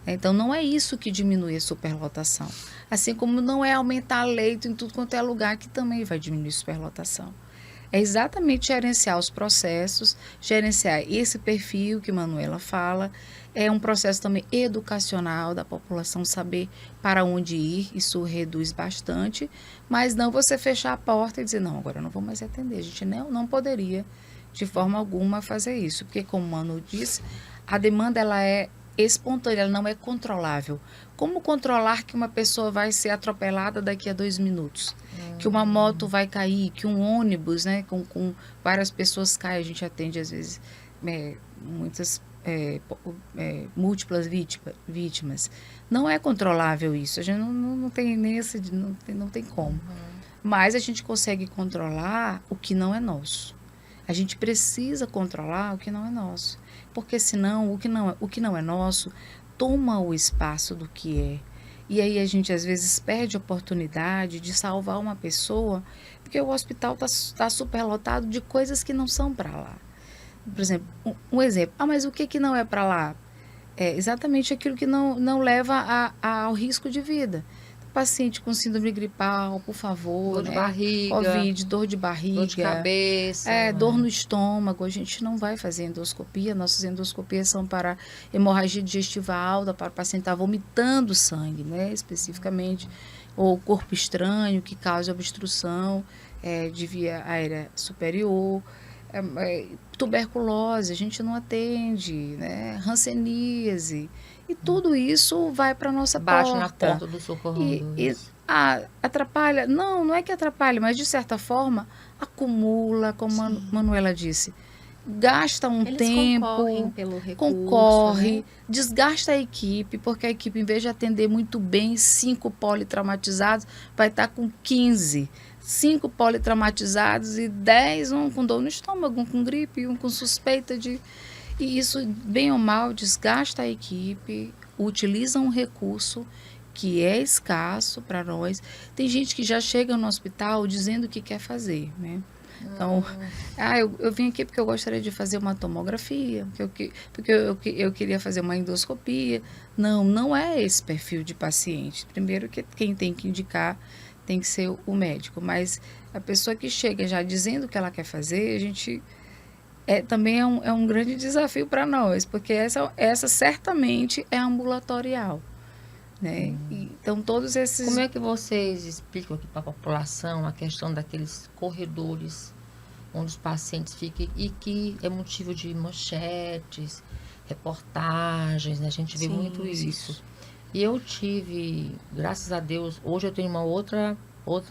Então, não é isso que diminui a superlotação. Assim como não é aumentar leito em tudo quanto é lugar, que também vai diminuir a superlotação. É exatamente gerenciar os processos, gerenciar esse perfil que Manuela fala. É um processo também educacional da população saber para onde ir, isso reduz bastante, mas não você fechar a porta e dizer, não, agora eu não vou mais atender. A gente não poderia, de forma alguma, fazer isso, porque como o Manu disse, a demanda ela é espontânea, ela não é controlável. Como controlar que uma pessoa vai ser atropelada daqui a 2 minutos? Que uma moto vai cair, que um ônibus, né, com várias pessoas caem, a gente atende às vezes muitas múltiplas vítimas. Não é controlável isso, a gente não tem nem não tem como. Mas a gente consegue controlar o que não é nosso. A gente precisa controlar o que não é nosso. Porque senão o que não é nosso toma o espaço do que é. E aí a gente às vezes perde a oportunidade de salvar uma pessoa, porque o hospital está superlotado de coisas que não são para lá. Por exemplo, um exemplo. Mas o que não é para lá? É exatamente aquilo que não leva ao risco de vida. Paciente com síndrome gripal, por favor, dor de barriga, Covid, dor de barriga, dor de cabeça, dor no estômago. A gente não vai fazer endoscopia. Nossas endoscopias são para hemorragia digestiva alta, para o paciente estar vomitando sangue, né, especificamente, ou corpo estranho que causa obstrução de via aérea superior. Tuberculose, a gente não atende, né? Hanseníase. E tudo isso vai para a nossa bate porta. na porta do socorro. Atrapalha? Não é que atrapalha, mas de certa forma acumula, como a Manuela disse. Gasta Eles tempo, concorrem pelo recurso, concorre, né? desgasta a equipe, porque a equipe, em vez de atender muito bem 5 politraumatizados, vai estar com 15. 5 politraumatizados e 10, um com dor no estômago, um com gripe, um com suspeita de... E isso, bem ou mal, desgasta a equipe, utiliza um recurso que é escasso para nós. Tem gente que já chega no hospital dizendo o que quer fazer, né? Então, eu vim aqui porque eu gostaria de fazer uma tomografia, porque eu queria fazer uma endoscopia. Não é esse perfil de paciente. Primeiro, que quem tem que indicar tem que ser o médico, mas a pessoa que chega já dizendo o que ela quer fazer, a gente também é um grande desafio para nós, porque essa certamente é ambulatorial, né? Então, todos esses... Como é que vocês explicam aqui para a população a questão daqueles corredores onde os pacientes ficam e que é motivo de manchetes, reportagens, né? A gente vê muito isso. E eu tive, graças a Deus, hoje eu tenho uma outra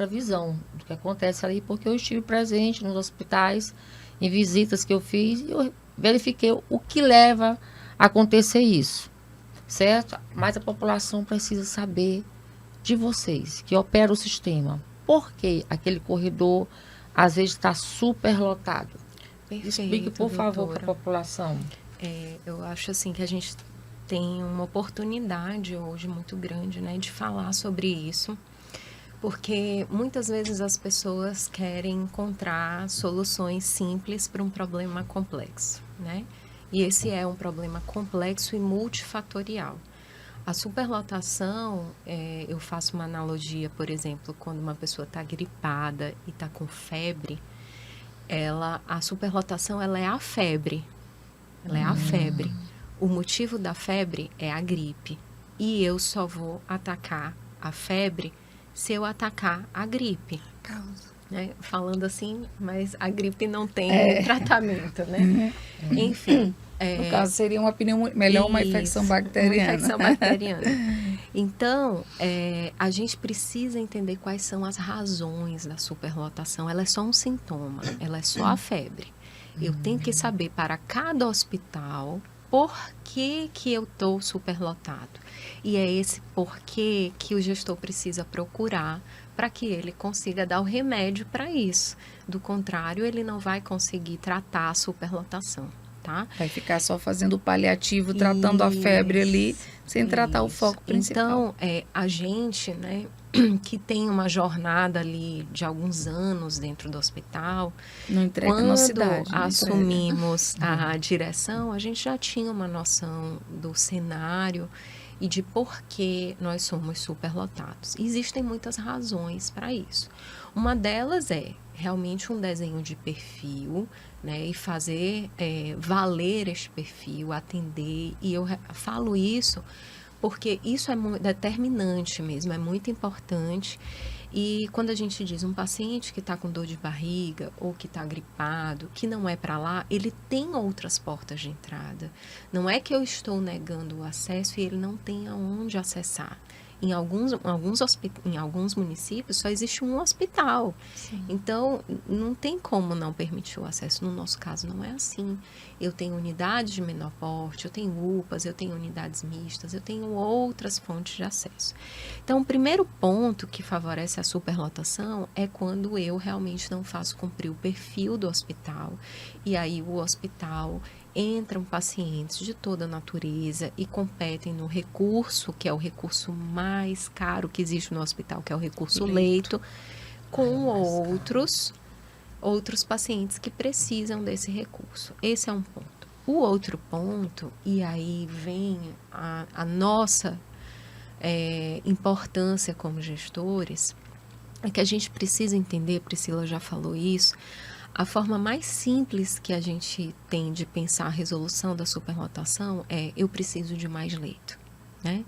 visão do que acontece ali, porque eu estive presente nos hospitais, em visitas que eu fiz, e eu verifiquei o que leva a acontecer isso, certo? Mas a população precisa saber de vocês, que operam o sistema, por que aquele corredor, às vezes, está super lotado. Perfeito, Explique, por favor, doutora. para a população. Eu acho assim que a gente tem uma oportunidade hoje muito grande, né, de falar sobre isso, porque muitas vezes as pessoas querem encontrar soluções simples para um problema complexo, né? E esse é um problema complexo e multifatorial. A superlotação, eu faço uma analogia, por exemplo, quando uma pessoa está gripada e está com febre, a superlotação ela é a febre. Ela é a febre. O motivo da febre é a gripe. E eu só vou atacar a febre se eu atacar a gripe. Né? Falando assim, mas a gripe não tem tratamento, né? Enfim. No caso, seria uma uma infecção bacteriana. Uma infecção bacteriana. Então, a gente precisa entender quais são as razões da superlotação. Ela é só um sintoma, ela é só a febre. Eu tenho que saber para cada hospital por que eu estou superlotado. E é esse porquê que o gestor precisa procurar para que ele consiga dar o remédio para isso. Do contrário, ele não vai conseguir tratar a superlotação, tá? Vai ficar só fazendo o paliativo, tratando a febre ali, sem tratar o foco principal. Então, a gente, né, que tem uma jornada ali de alguns anos dentro do hospital, não entrega quando na cidade, assumimos a direção, a gente já tinha uma noção do cenário e de por que nós somos superlotados. Existem muitas razões para isso. Uma delas é realmente um desenho de perfil, né, e fazer valer esse perfil, atender. E eu falo isso porque isso é determinante mesmo, é muito importante. E quando a gente diz um paciente que está com dor de barriga ou que está gripado, que não é para lá, ele tem outras portas de entrada. Não é que eu estou negando o acesso e ele não tem aonde acessar. Em alguns municípios só existe um hospital. Sim. Então, não tem como não permitir o acesso. No nosso caso, não é assim. Eu tenho unidades de menor porte, eu tenho UPAs, eu tenho unidades mistas, eu tenho outras fontes de acesso. Então, o primeiro ponto que favorece a superlotação é quando eu realmente não faço cumprir o perfil do hospital. E aí, o hospital entram pacientes de toda a natureza e competem no recurso, que é o recurso mais caro que existe no hospital, que é o recurso leito, com outros pacientes que precisam desse recurso. Esse é um ponto. O outro ponto, e aí vem a nossa importância como gestores, é que a gente precisa entender, Priscila já falou isso, a forma mais simples que a gente tem de pensar a resolução da superlotação é: eu preciso de mais leito, né?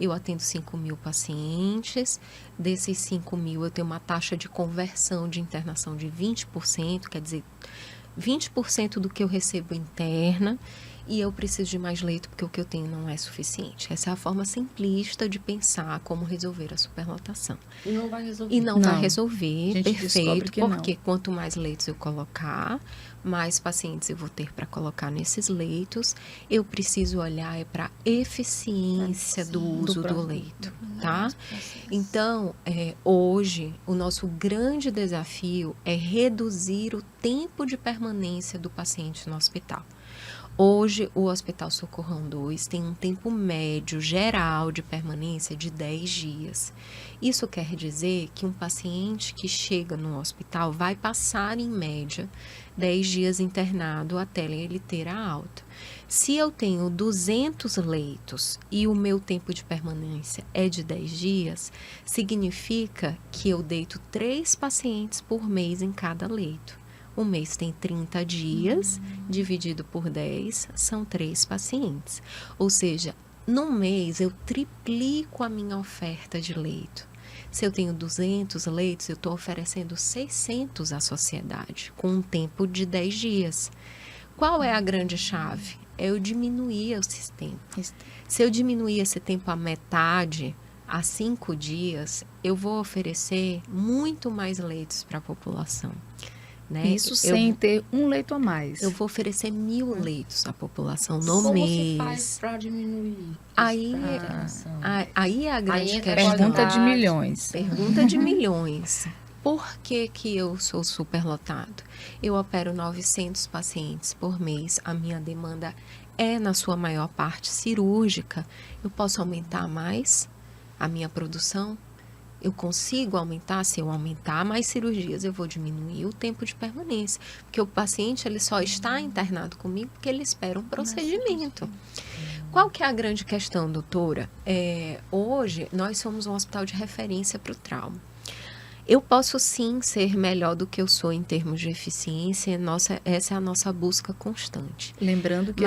Eu atendo 5.000 pacientes, desses 5.000 eu tenho uma taxa de conversão de internação de 20%, quer dizer, 20% do que eu recebo interna, e eu preciso de mais leito porque o que eu tenho não é suficiente. Essa é a forma simplista de pensar como resolver a superlotação. E não vai resolver. E não vai resolver, perfeito, porque não. quanto mais leitos eu colocar, mais pacientes eu vou ter para colocar nesses leitos. Eu preciso olhar para a eficiência do uso do leito, tá? Então, hoje, o nosso grande desafio é reduzir o tempo de permanência do paciente no hospital. Hoje, o Hospital Socorrão 2 tem um tempo médio geral de permanência de 10 dias. Isso quer dizer que um paciente que chega no hospital vai passar, em média, 10 dias internado até ele ter a alta. Se eu tenho 200 leitos e o meu tempo de permanência é de 10 dias, significa que eu deito 3 pacientes por mês em cada leito. Um mês tem 30 dias, dividido por 10, são 3 pacientes. Ou seja, num mês eu triplico a minha oferta de leito. Se eu tenho 200 leitos, eu estou oferecendo 600 à sociedade, com um tempo de 10 dias. Qual é a grande chave? É eu diminuir esse tempo. Se eu diminuir esse tempo à metade, a 5 dias, eu vou oferecer muito mais leitos para a população. Né? Isso sem ter um leito a mais. Eu vou oferecer 1.000 leitos à população no Como mês. Como se faz para diminuir? Aí é a grande questão. Pergunta de milhões. Pergunta de milhões. Por que eu sou superlotado? Eu opero 900 pacientes por mês. A minha demanda é, na sua maior parte, cirúrgica. Eu posso aumentar mais a minha produção? Eu consigo aumentar? Se eu aumentar mais cirurgias, eu vou diminuir o tempo de permanência. Porque o paciente ele só está internado comigo porque ele espera um procedimento. Qual que é a grande questão, doutora? Hoje, nós somos um hospital de referência para o trauma. Eu posso sim ser melhor do que eu sou em termos de eficiência. Essa é a nossa busca constante. Lembrando que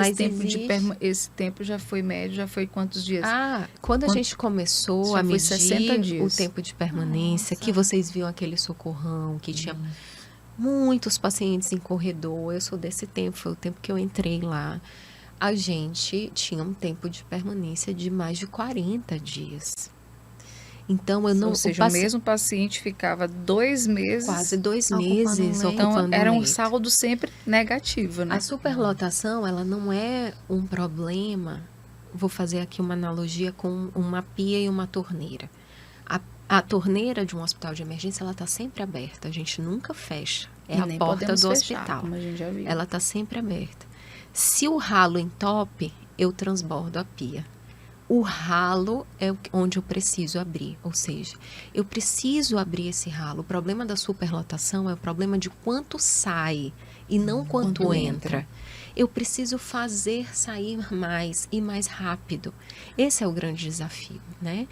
esse tempo já foi médio, já foi quantos dias? Quando a gente começou a medir 60 dias. O tempo de permanência, que vocês viam aquele socorrão, que tinha muitos pacientes em corredor. Eu sou desse tempo, foi o tempo que eu entrei lá. A gente tinha um tempo de permanência de mais de 40 dias. Então, Ou seja, o mesmo paciente ficava 2 meses... Quase 2 meses ocupando Então, era um leito. saldo sempre negativo, né? A superlotação, ela não é um problema... Vou fazer aqui uma analogia com uma pia e uma torneira. A torneira de um hospital de emergência, ela está sempre aberta. A gente nunca fecha. É a porta do hospital. Como a gente já viu. Ela está sempre aberta. Se o ralo entope, eu transbordo a pia. O ralo é onde eu preciso abrir, ou seja, eu preciso abrir esse ralo. O problema da superlotação é o problema de quanto sai e não quanto entra. eu preciso fazer sair mais e mais rápido. Esse é o grande desafio, né?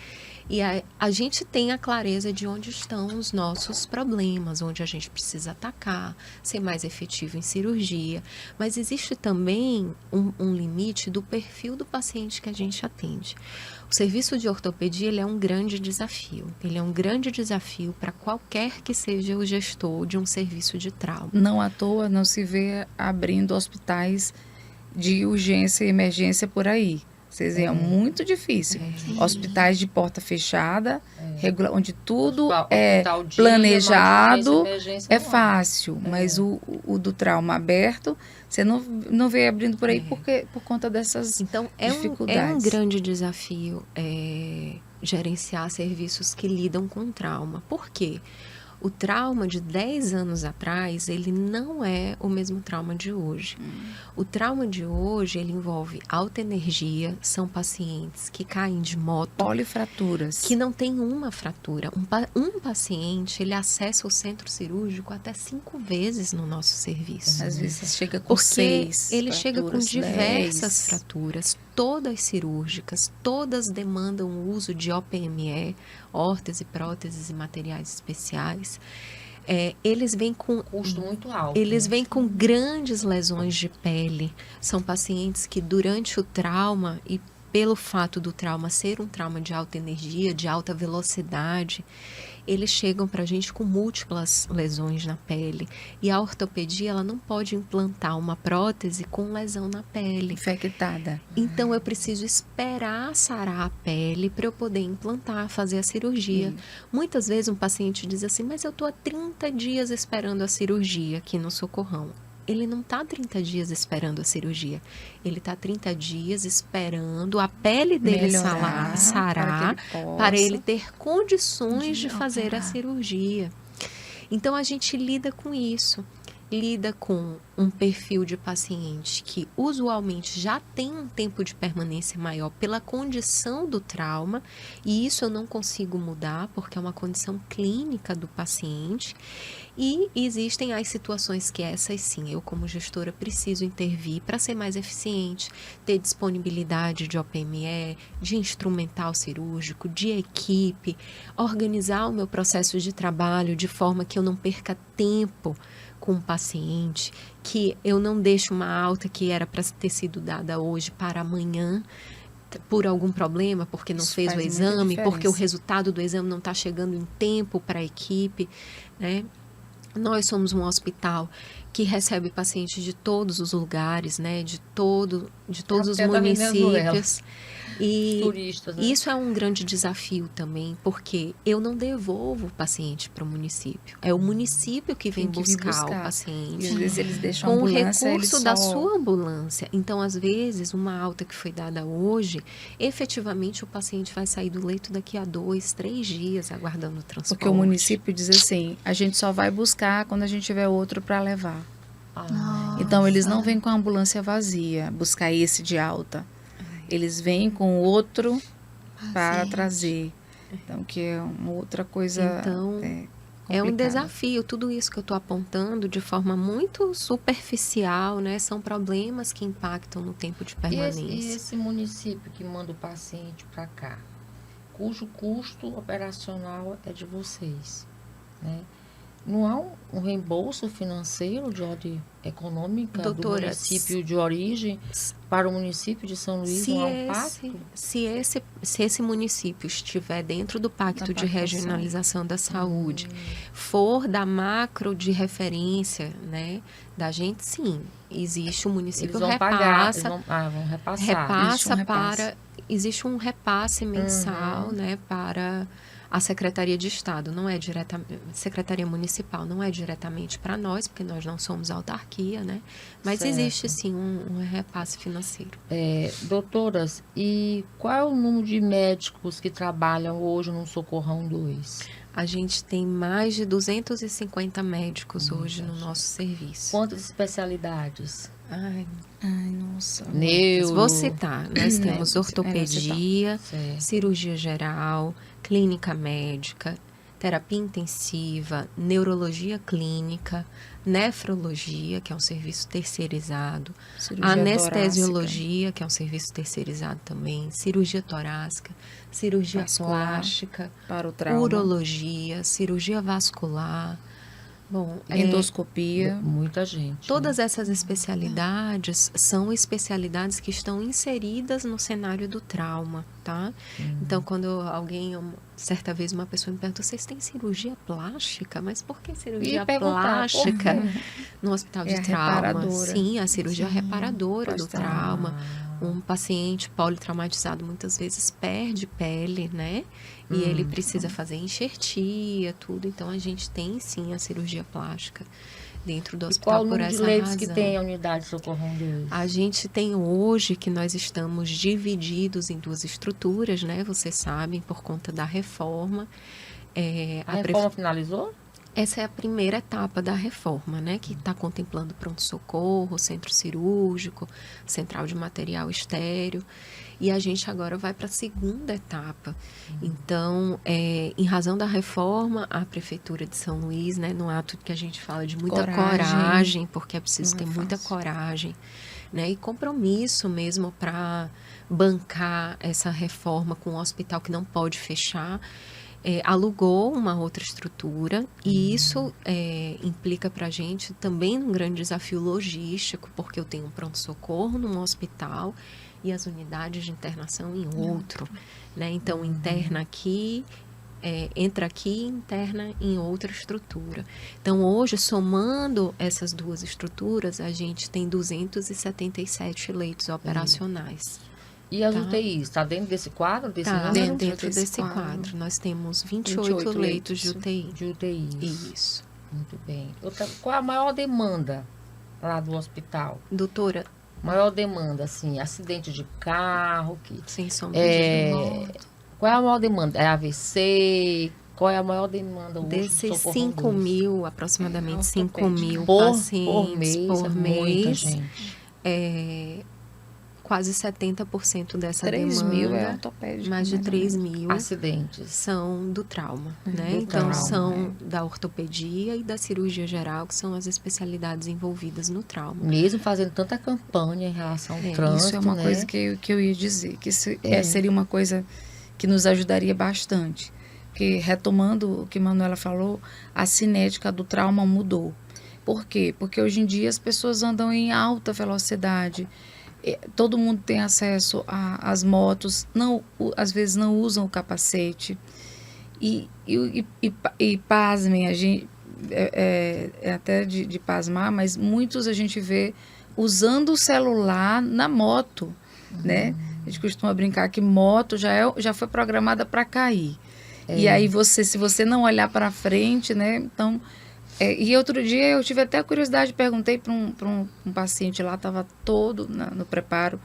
E a gente tem a clareza de onde estão os nossos problemas, onde a gente precisa atacar, ser mais efetivo em cirurgia. Mas existe também um limite do perfil do paciente que a gente atende. O serviço de ortopedia, ele é um grande desafio. Ele é um grande desafio para qualquer que seja o gestor de um serviço de trauma. Não à toa não se vê abrindo hospitais de urgência e emergência por aí. Vocês veem, é muito difícil. Hospitais de porta fechada, onde tudo é planejado, é fácil. Mas o do trauma aberto, você não vê abrindo por aí por conta dessas dificuldades. É um grande desafio gerenciar serviços que lidam com trauma. Por quê? O trauma de 10 anos atrás, ele não é o mesmo trauma de hoje. O trauma de hoje, ele envolve alta energia, são pacientes que caem de moto. Polifraturas. Que não tem uma fratura. Um paciente, ele acessa o centro cirúrgico até 5 vezes no nosso serviço. Às vezes chega com Porque 6 ele chega com 10. diversas fraturas, todas cirúrgicas, todas demandam o uso de OPME, órtese, próteses e materiais especiais. Eles vêm com custo muito alto. Eles vêm com grandes lesões de pele. São pacientes que durante o trauma e pelo fato do trauma ser um trauma de alta energia, de alta velocidade, eles chegam para a gente com múltiplas lesões na pele. E a ortopedia, ela não pode implantar uma prótese com lesão na pele. Infectada. Então, eu preciso esperar sarar a pele para eu poder implantar, fazer a cirurgia. Muitas vezes um paciente diz assim, mas eu estou há 30 dias esperando a cirurgia aqui no Socorrão. Ele não está 30 dias esperando a cirurgia. Ele está 30 dias esperando a pele dele sarar para ele ter condições de fazer a cirurgia. Então, a gente lida com isso. Lida com um perfil de paciente que usualmente já tem um tempo de permanência maior pela condição do trauma, e isso eu não consigo mudar porque é uma condição clínica do paciente. E existem as situações que essas sim, eu como gestora preciso intervir para ser mais eficiente, ter disponibilidade de OPME, de instrumental cirúrgico, de equipe, organizar o meu processo de trabalho de forma que eu não perca tempo com o paciente, que eu não deixe uma alta que era para ter sido dada hoje para amanhã, por algum problema, porque não fez o exame, porque o resultado do exame não está chegando em tempo para a equipe, né? Nós somos um hospital que recebe pacientes de todos os lugares, né? De todos os municípios. E turistas, né? Isso é um grande desafio também, porque eu não devolvo o paciente para o município. É o município que vem buscar o paciente. E às vezes eles deixam com o recurso da sua ambulância. Então, às vezes, uma alta que foi dada hoje, efetivamente o paciente vai sair do leito daqui a 2, 3 dias aguardando o transporte. Porque o município diz assim, a gente só vai buscar quando a gente tiver outro para levar. Então, eles não vêm com a ambulância vazia, buscar esse de alta. Eles vêm com outro para trazer. Então, que é uma outra coisa. Então, é um desafio. Tudo isso que eu estou apontando de forma muito superficial, né? São problemas que impactam no tempo de permanência. E esse município que manda o paciente para cá, cujo custo operacional é de vocês, né? Não há um reembolso financeiro de ordem econômica do município de origem para o município de São Luís? Não há um pacto? Se esse município estiver dentro do Pacto de Regionalização da Saúde, for da macro de referência, né, da gente, sim, existe o município existe um repasse mensal, né, para a Secretaria de Estado, não é diretamente, Secretaria Municipal, não é diretamente para nós, porque nós não somos autarquia, né? Mas existe sim um repasse financeiro. Doutoras, e qual é o número de médicos que trabalham hoje no Socorrão 2? A gente tem mais de 250 médicos hoje no nosso serviço. Quantas especialidades? Ai, nossa. Vou citar. Nós temos ortopedia, cirurgia geral, clínica médica, terapia intensiva, neurologia clínica, nefrologia, que é um serviço terceirizado, Cirurgia anestesiologia, que é um serviço terceirizado também, cirurgia torácica, cirurgia Vascular, plástica, para o trauma. urologia, cirurgia vascular. Bom, Endoscopia. Muita gente. todas essas especialidades são especialidades que estão inseridas no cenário do trauma, tá? Então, quando certa vez uma pessoa me perguntou, vocês têm cirurgia plástica? Mas por que cirurgia plástica no hospital de É a trauma? reparadora. Sim, a cirurgia reparadora do pós-trauma. trauma. Um paciente politraumatizado muitas vezes perde pele, né? E ele precisa fazer enxertia, tudo. Então, a gente tem, sim, a cirurgia plástica dentro do E hospital qual o por número de essa leitos razão. que tem a unidade de Socorrão 2? A gente tem hoje que nós estamos divididos em 2 estruturas, né? Vocês sabem, por conta da reforma. A reforma finalizou? Essa é a primeira etapa da reforma, né? Que está contemplando pronto-socorro, centro cirúrgico, central de material estéreo. E a gente agora vai para a segunda etapa. Então, em razão da reforma, a Prefeitura de São Luís, né, no ato que a gente fala de muita coragem, porque é preciso ter muita coragem, né, e compromisso mesmo para bancar essa reforma com um hospital que não pode fechar. Alugou uma outra estrutura e isso implica para a gente também um grande desafio logístico, porque eu tenho um pronto-socorro num hospital e as unidades de internação em outro, né? Então, interna aqui, entra aqui e interna em outra estrutura. Então, hoje, somando essas 2 estruturas, a gente tem 277 leitos operacionais. E as Tá. UTIs? Está dentro desse quadro? Desse Tá, número? dentro desse quadro. Nós temos 28 leitos de UTI. De UTIs. Isso. Muito bem. Qual a maior demanda lá do hospital? Doutora, Maior demanda, assim, acidente de carro, sem sombra de dúvida. qual é a maior demanda? É AVC? Qual é a maior demanda hoje do Desses Socorrão 5 2? mil, aproximadamente 5 mil Por pacientes por mês, muita gente. quase 70% dessa 3 mil é demanda, ortopédico. mais de mais ou 3 menos. mil Acidentes. são do trauma, né? Do Então, trauma, são da ortopedia e da cirurgia geral, que são as especialidades envolvidas no trauma. Mesmo fazendo tanta campanha em relação ao trânsito, Isso é uma né? coisa que eu ia dizer, que seria uma coisa que nos ajudaria bastante. Porque, retomando o que Manuela falou, a cinética do trauma mudou. Por quê? Porque hoje em dia as pessoas andam em alta velocidade, todo mundo tem acesso às motos, às vezes não usam o capacete. E pasmem, a gente, até de pasmar, mas muitos a gente vê usando o celular na moto, né? A gente costuma brincar que moto já foi programada para cair. E aí se você não olhar para frente, né? Então, e outro dia eu tive até a curiosidade, perguntei para um paciente lá, estava todo no preparo,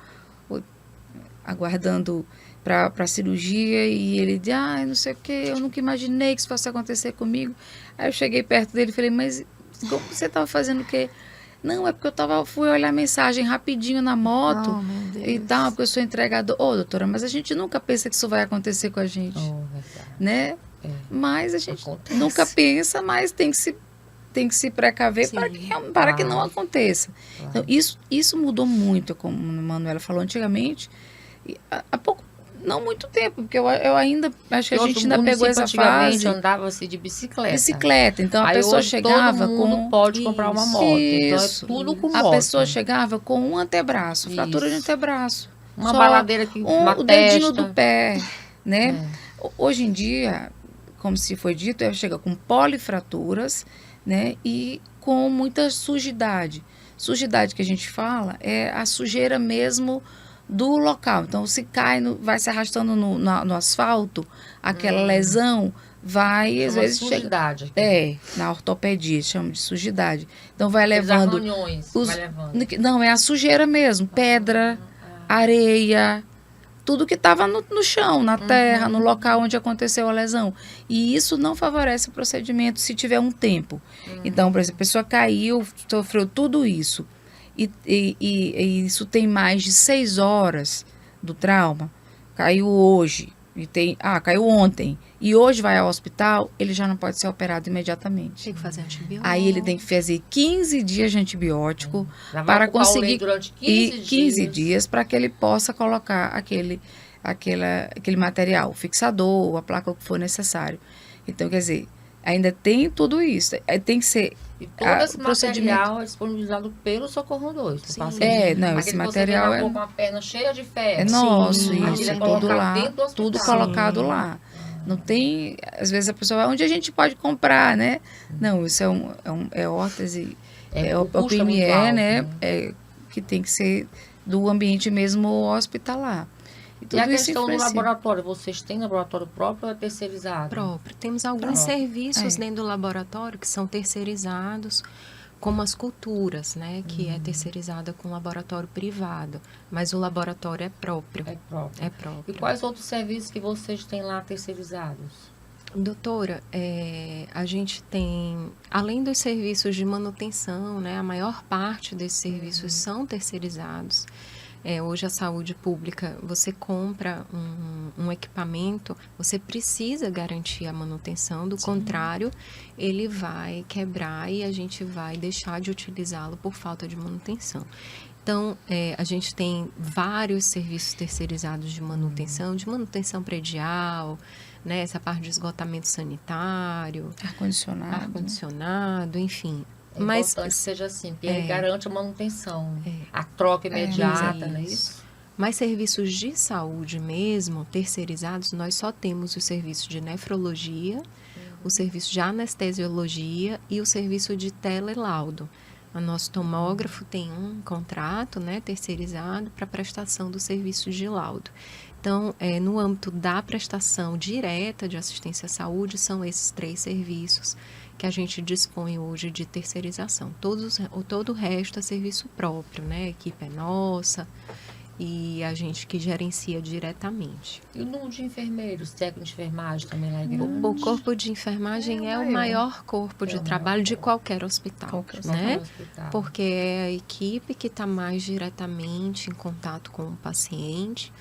aguardando para a cirurgia, e ele disse, não sei o que, eu nunca imaginei que isso fosse acontecer comigo. Aí eu cheguei perto dele e falei, mas como você estava fazendo o quê? Não, é porque fui olhar a mensagem rapidinho na moto e tal, porque eu sou entregador. Doutora, mas a gente nunca pensa que isso vai acontecer com a gente, né? Mas a gente nunca pensa, mas tem que se precaver para que não aconteça. Então, isso mudou muito, como a Manuela falou antigamente, há pouco, não muito tempo, porque eu ainda acho que a gente ainda pegou essa fase. Andava-se de bicicleta. Então a Aí pessoa hoje chegava todo mundo pode comprar uma moto. Então é tudo com moto. A pessoa chegava com um antebraço, fratura de antebraço. Uma baladeira que o dedinho do pé, né? Hoje em dia, como se foi dito, ela chega com polifraturas, né? E com muita sujidade. Sujidade que a gente fala é a sujeira mesmo do local. Então, se cai, vai se arrastando no asfalto, aquela lesão vai, às vezes, sujidade. Na ortopedia, chama de sujidade. Então, vai levando... vai levando. Não, é a sujeira mesmo. Pedra, areia, tudo que estava no chão, na terra, no local onde aconteceu a lesão. E isso não favorece o procedimento se tiver um tempo. Então, por exemplo, a pessoa caiu, sofreu tudo isso. E isso tem mais de 6 horas do trauma. Caiu hoje, e caiu ontem, e hoje vai ao hospital, ele já não pode ser operado imediatamente. Tem que fazer antibiótico. Aí ele tem que fazer 15 dias de antibiótico Já vai para ocupar o conseguir leito durante 15 dias para que ele possa colocar aquele material, o fixador, a placa, o que for necessário. Então, quer dizer, ainda tem tudo isso. Tem que ser E todo esse material é disponibilizado pelo Socorro 2. Sim. Esse material com a perna cheia de ferro. é nosso, Sim. isso, Aquilo é tudo colocado lá, dentro do hospital. tudo colocado Sim. lá. Não tem, às vezes a pessoa vai, onde a gente pode comprar, né? Não, isso é órtese, o custo PME, muito alto, né? Que tem que ser do ambiente mesmo hospitalar. E a tudo isso questão do influencia. laboratório, vocês têm laboratório próprio ou é terceirizado? Próprio. Temos alguns Próprio. serviços dentro do laboratório que são terceirizados, como as culturas, né? Que é terceirizada com laboratório privado. Mas o laboratório é próprio. É próprio. É próprio. E quais outros serviços que vocês têm lá terceirizados? Doutora, a gente tem, além dos serviços de manutenção, né? A maior parte desses serviços são terceirizados. Hoje a saúde pública, você compra um equipamento, você precisa garantir a manutenção, do contrário, ele vai quebrar e a gente vai deixar de utilizá-lo por falta de manutenção. Então, a gente tem vários serviços terceirizados de manutenção predial, né, essa parte de esgotamento sanitário, ar-condicionado, enfim. É importante que seja assim, porque ele garante a manutenção, a troca imediata, não é isso? Mas serviços de saúde mesmo, terceirizados, nós só temos o serviço de nefrologia, o serviço de anestesiologia e o serviço de telelaudo. O nosso tomógrafo tem um contrato, né, terceirizado para prestação do serviço de laudo. Então, no âmbito da prestação direta de assistência à saúde, são esses 3 serviços que a gente dispõe hoje de terceirização. Todo o resto é serviço próprio, né? A equipe é nossa e a gente que gerencia diretamente. E o número de enfermeiros, técnicos de enfermagem também lá é grande? O corpo de enfermagem é o maior corpo de trabalho de qualquer hospital, né? Porque é a equipe que está mais diretamente em contato com o paciente.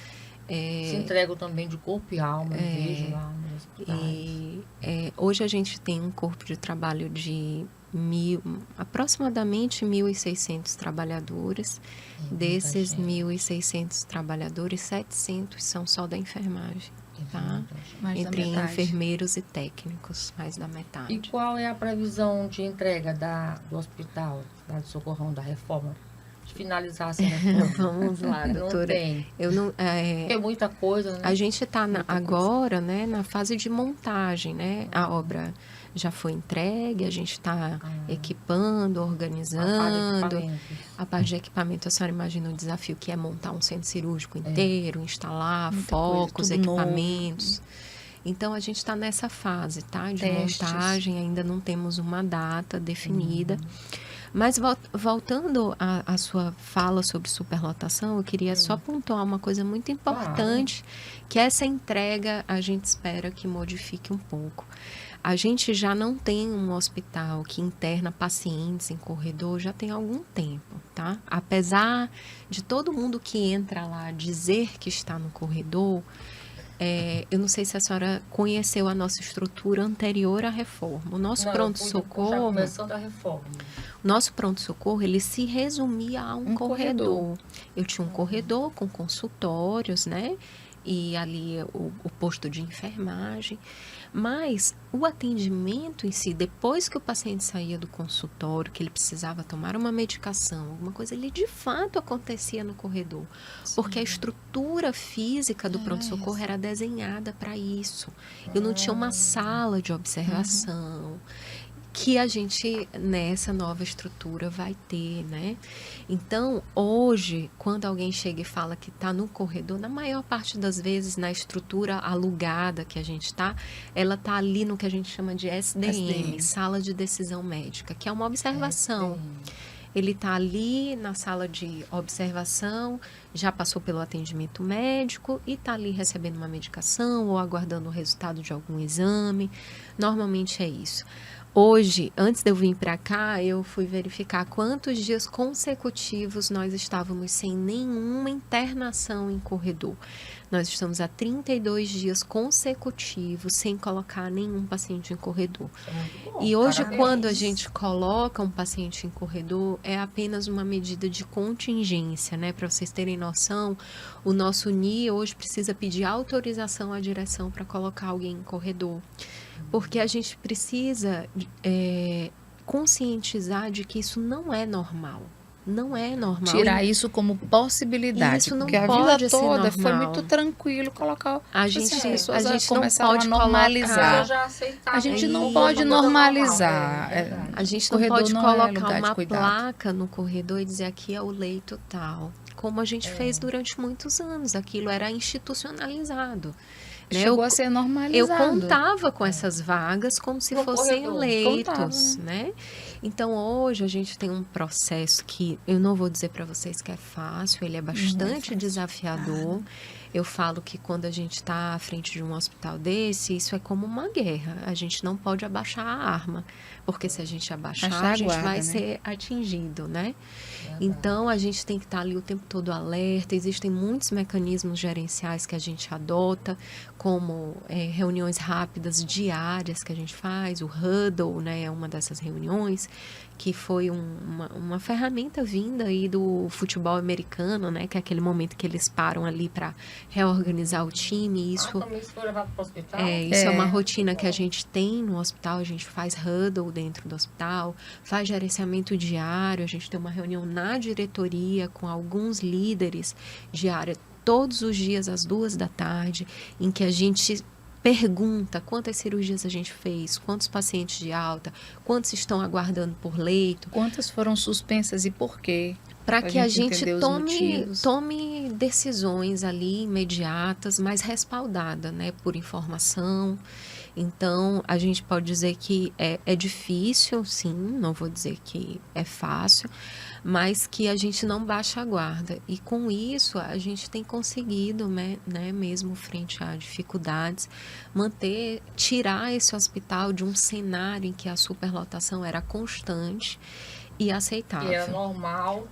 Se entregam também de corpo e alma, eu vejo lá nos hospitais. Hoje a gente tem um corpo de trabalho de aproximadamente 1.600 trabalhadores. Desses 1.600 trabalhadores, 700 são só da enfermagem, tá? Entre enfermeiros e técnicos, mais da metade. E qual é a previsão de entrega do hospital, da Socorrão, da reforma? De finalizar essa reforma? Vamos lá, doutora. Não tem. Porque muita coisa, né? A gente está agora, né, na fase de montagem, né? A obra já foi entregue, a gente está equipando, organizando. A parte de equipamento, a senhora imagina o desafio que é montar um centro cirúrgico inteiro, instalar focos, equipamentos. Novo. Então, a gente está nessa fase, tá? De montagem, ainda não temos uma data definida. Mas voltando à sua fala sobre superlotação, eu queria só pontuar uma coisa muito importante, que essa entrega a gente espera que modifique um pouco. A gente já não tem um hospital que interna pacientes em corredor já tem algum tempo, tá? Apesar de todo mundo que entra lá dizer que está no corredor, eu não sei se a senhora conheceu a nossa estrutura anterior à reforma. O nosso pronto-socorro... começando a reforma. Nosso pronto-socorro, ele se resumia a um corredor. Eu tinha um corredor com consultórios, né? E ali o posto de enfermagem. Mas o atendimento em si, depois que o paciente saía do consultório, que ele precisava tomar uma medicação, alguma coisa, ele de fato acontecia no corredor. Sim. Porque a estrutura física do pronto-socorro era desenhada para isso. Eu não tinha uma sala de observação. Que a gente, nessa nova estrutura, vai ter, né? Então, hoje, quando alguém chega e fala que está no corredor, na maior parte das vezes, na estrutura alugada que a gente está, ela está ali no que a gente chama de SDM, Sala de Decisão Médica, que é uma observação. Ele está ali na sala de observação, já passou pelo atendimento médico e está ali recebendo uma medicação ou aguardando o resultado de algum exame. Normalmente é isso. Hoje, antes de eu vir para cá, eu fui verificar quantos dias consecutivos nós estávamos sem nenhuma internação em corredor. Nós estamos há 32 dias consecutivos sem colocar nenhum paciente em corredor. E hoje, quando a gente coloca um paciente em corredor, é apenas uma medida de contingência, né? Para vocês terem noção, o nosso NI hoje precisa pedir autorização à direção para colocar alguém em corredor. Porque a gente precisa conscientizar de que isso não é normal. Não é normal. Tirar isso como possibilidade. Isso não porque a pode vida ser toda foi normal. muito tranquilo colocar. A tipo gente, assim, as pessoas a gente não começaram pode a normalizar. colocar. A gente não Isso. pode normalizar. A gente não Corredor pode não é colocar lugar de uma cuidado. placa no corredor e dizer aqui é o leito tal. Como a gente fez durante muitos anos. Aquilo era institucionalizado. Né? Chegou a ser normalizado. Eu contava com essas vagas como se No fossem corredor. leitos, Contava, né? Então, hoje a gente tem um processo que eu não vou dizer para vocês que é fácil, ele é bastante desafiador. Eu falo que quando a gente está à frente de um hospital desse, isso é como uma guerra. A gente não pode abaixar a arma, porque se a gente abaixar, Baixar a a gente guarda, vai né? ser atingido, né? Então, a gente tem que estar ali o tempo todo alerta. Existem muitos mecanismos gerenciais que a gente adota, como reuniões rápidas diárias que a gente faz. O Huddle, né, é uma dessas reuniões, que foi uma ferramenta vinda aí do futebol americano, né, que é aquele momento que eles param ali para reorganizar o time. Isso Também se for levado para o hospital. isso é uma rotina que a gente tem no hospital, a gente faz huddle dentro do hospital, faz gerenciamento diário, a gente tem uma reunião na diretoria com alguns líderes diária todos os dias às 14h, em que a gente pergunta quantas cirurgias a gente fez, quantos pacientes de alta, quantos estão aguardando por leito, Quantas foram suspensas e por quê? para Pra que a gente gente entender os motivos. tome decisões ali imediatas, mas respaldada, né, por informação. Então, a gente pode dizer que é difícil, sim, não vou dizer que é fácil, mas que a gente não baixa a guarda. E com isso, a gente tem conseguido, né, mesmo frente a dificuldades, tirar esse hospital de um cenário em que a superlotação era constante e aceitável. Que é normal.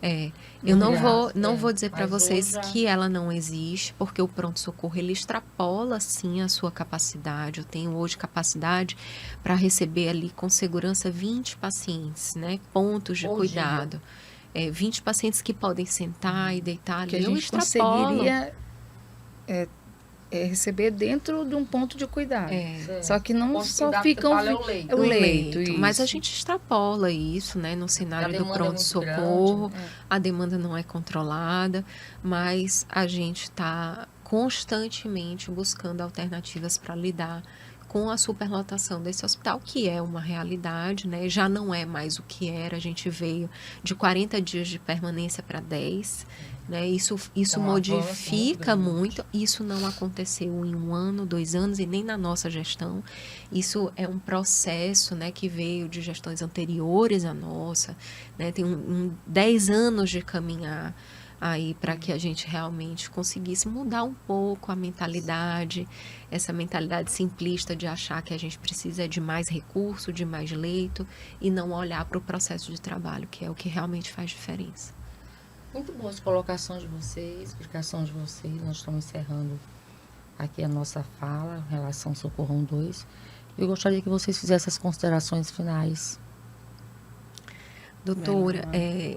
Eu não Aliás, vou dizer para mas vocês hoje que ela não existe, porque o pronto-socorro ele extrapola sim a sua capacidade. Eu tenho hoje capacidade para receber ali com segurança 20 pacientes, né? Pontos de Bom cuidado. 20 pacientes que podem sentar e deitar ali. Que a Eu gente extrapolo. conseguiria receber dentro de um ponto de cuidado. Só que não Ponto de só cuidado que ficam... fala é o leito. o leito, Mas a isso. gente extrapola isso, né? No cenário do demanda é muito pronto-socorro, grande, a demanda não é controlada, mas a gente está constantemente buscando alternativas para lidar com a superlotação desse hospital, que é uma realidade, né? Já não é mais o que era, a gente veio de 40 dias de permanência para 10, né? Isso um modifica avanço muito muito, isso não aconteceu em 1 ano, 2 anos e nem na nossa gestão. Isso é um processo, né, que veio de gestões anteriores à nossa, né? Tem 10 anos de caminhar aí para que a gente realmente conseguisse mudar um pouco a mentalidade, essa mentalidade simplista de achar que a gente precisa de mais recurso, de mais leito e não olhar para o processo de trabalho, que é o que realmente faz diferença. Muito boa as colocações de vocês, explicação de vocês. Nós estamos encerrando aqui a nossa fala em relação ao Socorrão 2. Eu gostaria que vocês fizessem as considerações finais. Doutora,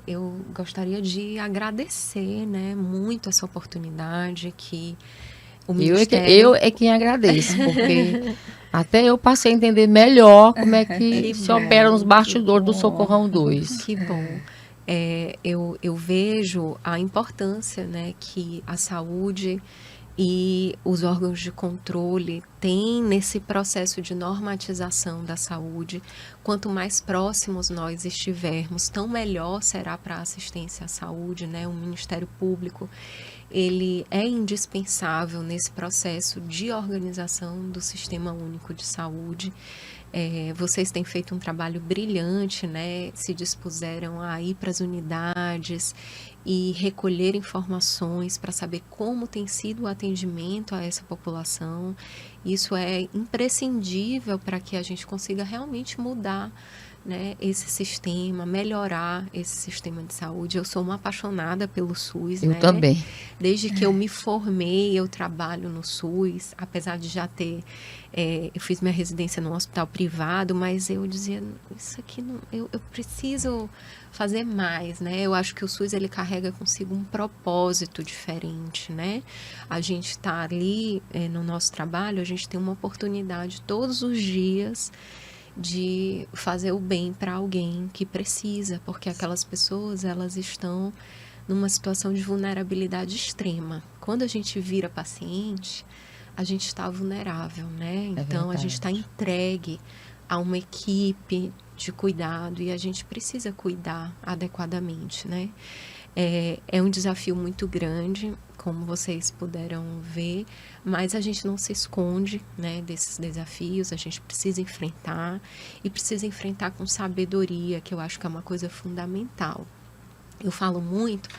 eu gostaria de agradecer, né, muito essa oportunidade que o Ministério... Eu é quem agradeço, porque até eu passei a entender melhor como é que se opera nos bastidores do Socorrão 2. Que bom. Eu vejo a importância, né, que a saúde e os órgãos de controle têm nesse processo de normatização da saúde. Quanto mais próximos nós estivermos, tão melhor será para a assistência à saúde, né? O Ministério Público, ele é indispensável nesse processo de organização do Sistema Único de Saúde. Vocês têm feito um trabalho brilhante, né? Se dispuseram a ir para as unidades e recolher informações para saber como tem sido o atendimento a essa população. Isso é imprescindível para que a gente consiga realmente mudar, né, esse sistema, melhorar esse sistema de saúde. Eu sou uma apaixonada pelo SUS, Eu né? também. Desde que eu me formei, eu trabalho no SUS, apesar de já ter... eu fiz minha residência num hospital privado, mas eu dizia, isso aqui não... Eu preciso fazer mais, né? Eu acho que o SUS, ele carrega consigo um propósito diferente, né? A gente está ali, no nosso trabalho, a gente tem uma oportunidade todos os dias de fazer o bem para alguém que precisa, porque aquelas pessoas, elas estão numa situação de vulnerabilidade extrema. Quando a gente vira paciente, a gente está vulnerável, né? Então, a gente está entregue a uma equipe de cuidado e a gente precisa cuidar adequadamente, né? É um desafio muito grande, como vocês puderam ver, mas a gente não se esconde, né, desses desafios, a gente precisa enfrentar e precisa enfrentar com sabedoria, que eu acho que é uma coisa fundamental. Eu falo muito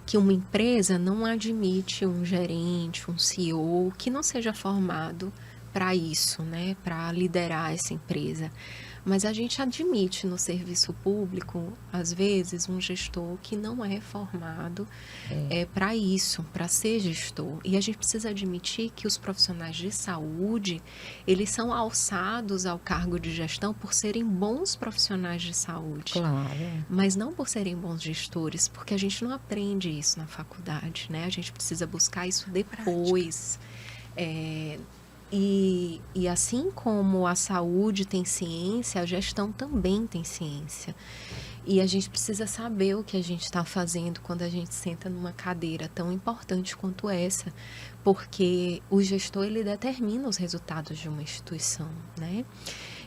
que uma empresa não admite um gerente, um CEO que não seja formado para isso, né, para liderar essa empresa. Mas a gente admite no serviço público, às vezes, um gestor que não é formado para isso, para ser gestor. E a gente precisa admitir que os profissionais de saúde, eles são alçados ao cargo de gestão por serem bons profissionais de saúde. Claro. Mas não por serem bons gestores, porque a gente não aprende isso na faculdade, né? A gente precisa buscar isso depois. E assim como a saúde tem ciência, a gestão também tem ciência. E a gente precisa saber o que a gente está fazendo quando a gente senta numa cadeira tão importante quanto essa, porque o gestor, ele determina os resultados de uma instituição, né?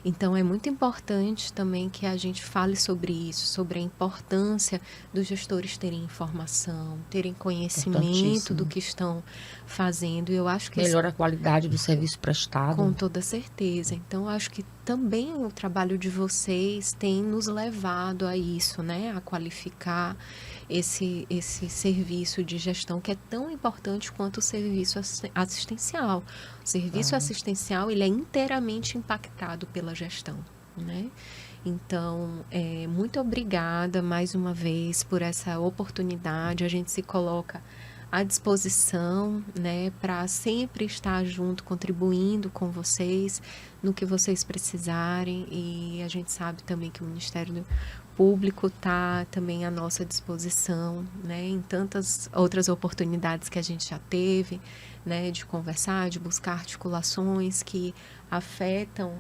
Então, é muito importante também que a gente fale sobre isso, sobre a importância dos gestores terem informação, terem conhecimento do que estão fazendo. Eu acho que melhora a qualidade do serviço prestado. Com toda certeza. Então, eu acho que também o trabalho de vocês tem nos levado a isso, né? A qualificar esse serviço de gestão que é tão importante quanto o serviço assistencial. O serviço assistencial, ele é inteiramente impactado pela gestão, né? Então, muito obrigada mais uma vez por essa oportunidade. A gente se coloca à disposição, né, para sempre estar junto, contribuindo com vocês no que vocês precisarem. E a gente sabe também que o Ministério Público está também à nossa disposição, né, em tantas outras oportunidades que a gente já teve, né, de conversar, de buscar articulações que afetam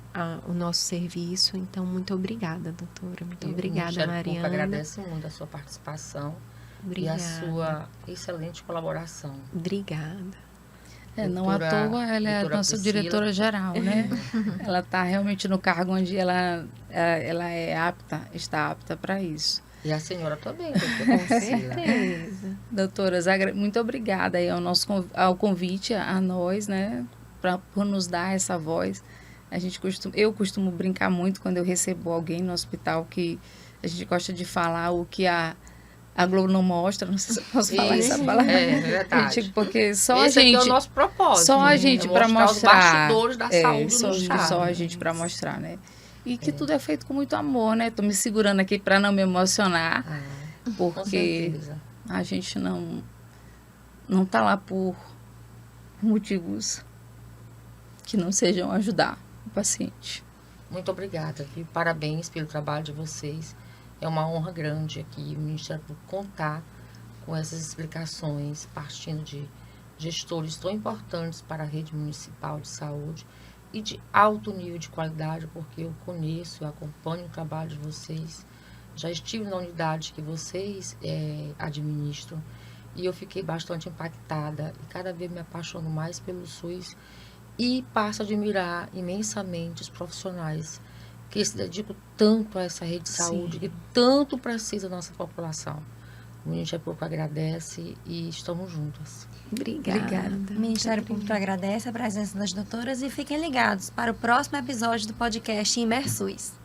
o nosso serviço. Então, muito obrigada, doutora. Muito obrigada, Mariana. Eu agradeço muito a sua participação. Obrigada. E a sua excelente colaboração. Obrigada. Não à toa, ela é a nossa diretora-geral, né? Ela está realmente no cargo onde ela está apta para isso. E a senhora também, doutora Priscila. Certeza. Doutoras, muito obrigada aí ao convite a nós, né? Por nos dar essa voz. Eu costumo brincar muito quando eu recebo alguém no hospital que a gente gosta de falar o que a Globo não mostra, não sei se eu posso falar essa palavra. É verdade. Porque só Esse a gente... aqui é o nosso propósito. Só a gente para mostrar. Os bastidores da saúde no só a gente para mostrar, né? E que tudo é feito com muito amor, né? Tô me segurando aqui para não me emocionar. Porque a gente não tá lá por motivos que não sejam ajudar o paciente. Muito obrigada, viu? Parabéns pelo trabalho de vocês. É uma honra grande aqui o Ministério Público contar com essas explicações, partindo de gestores tão importantes para a rede municipal de saúde e de alto nível de qualidade, porque eu conheço, eu acompanho o trabalho de vocês. Já estive na unidade que vocês administram e eu fiquei bastante impactada e cada vez me apaixono mais pelo SUS e passo a admirar imensamente os profissionais que se dedicam tanto a essa rede de saúde, que tanto precisa da nossa população. O Ministério Público agradece e estamos juntas. Obrigada. O Ministério Público agradece a presença das doutoras e fiquem ligados para o próximo episódio do podcast Imersus.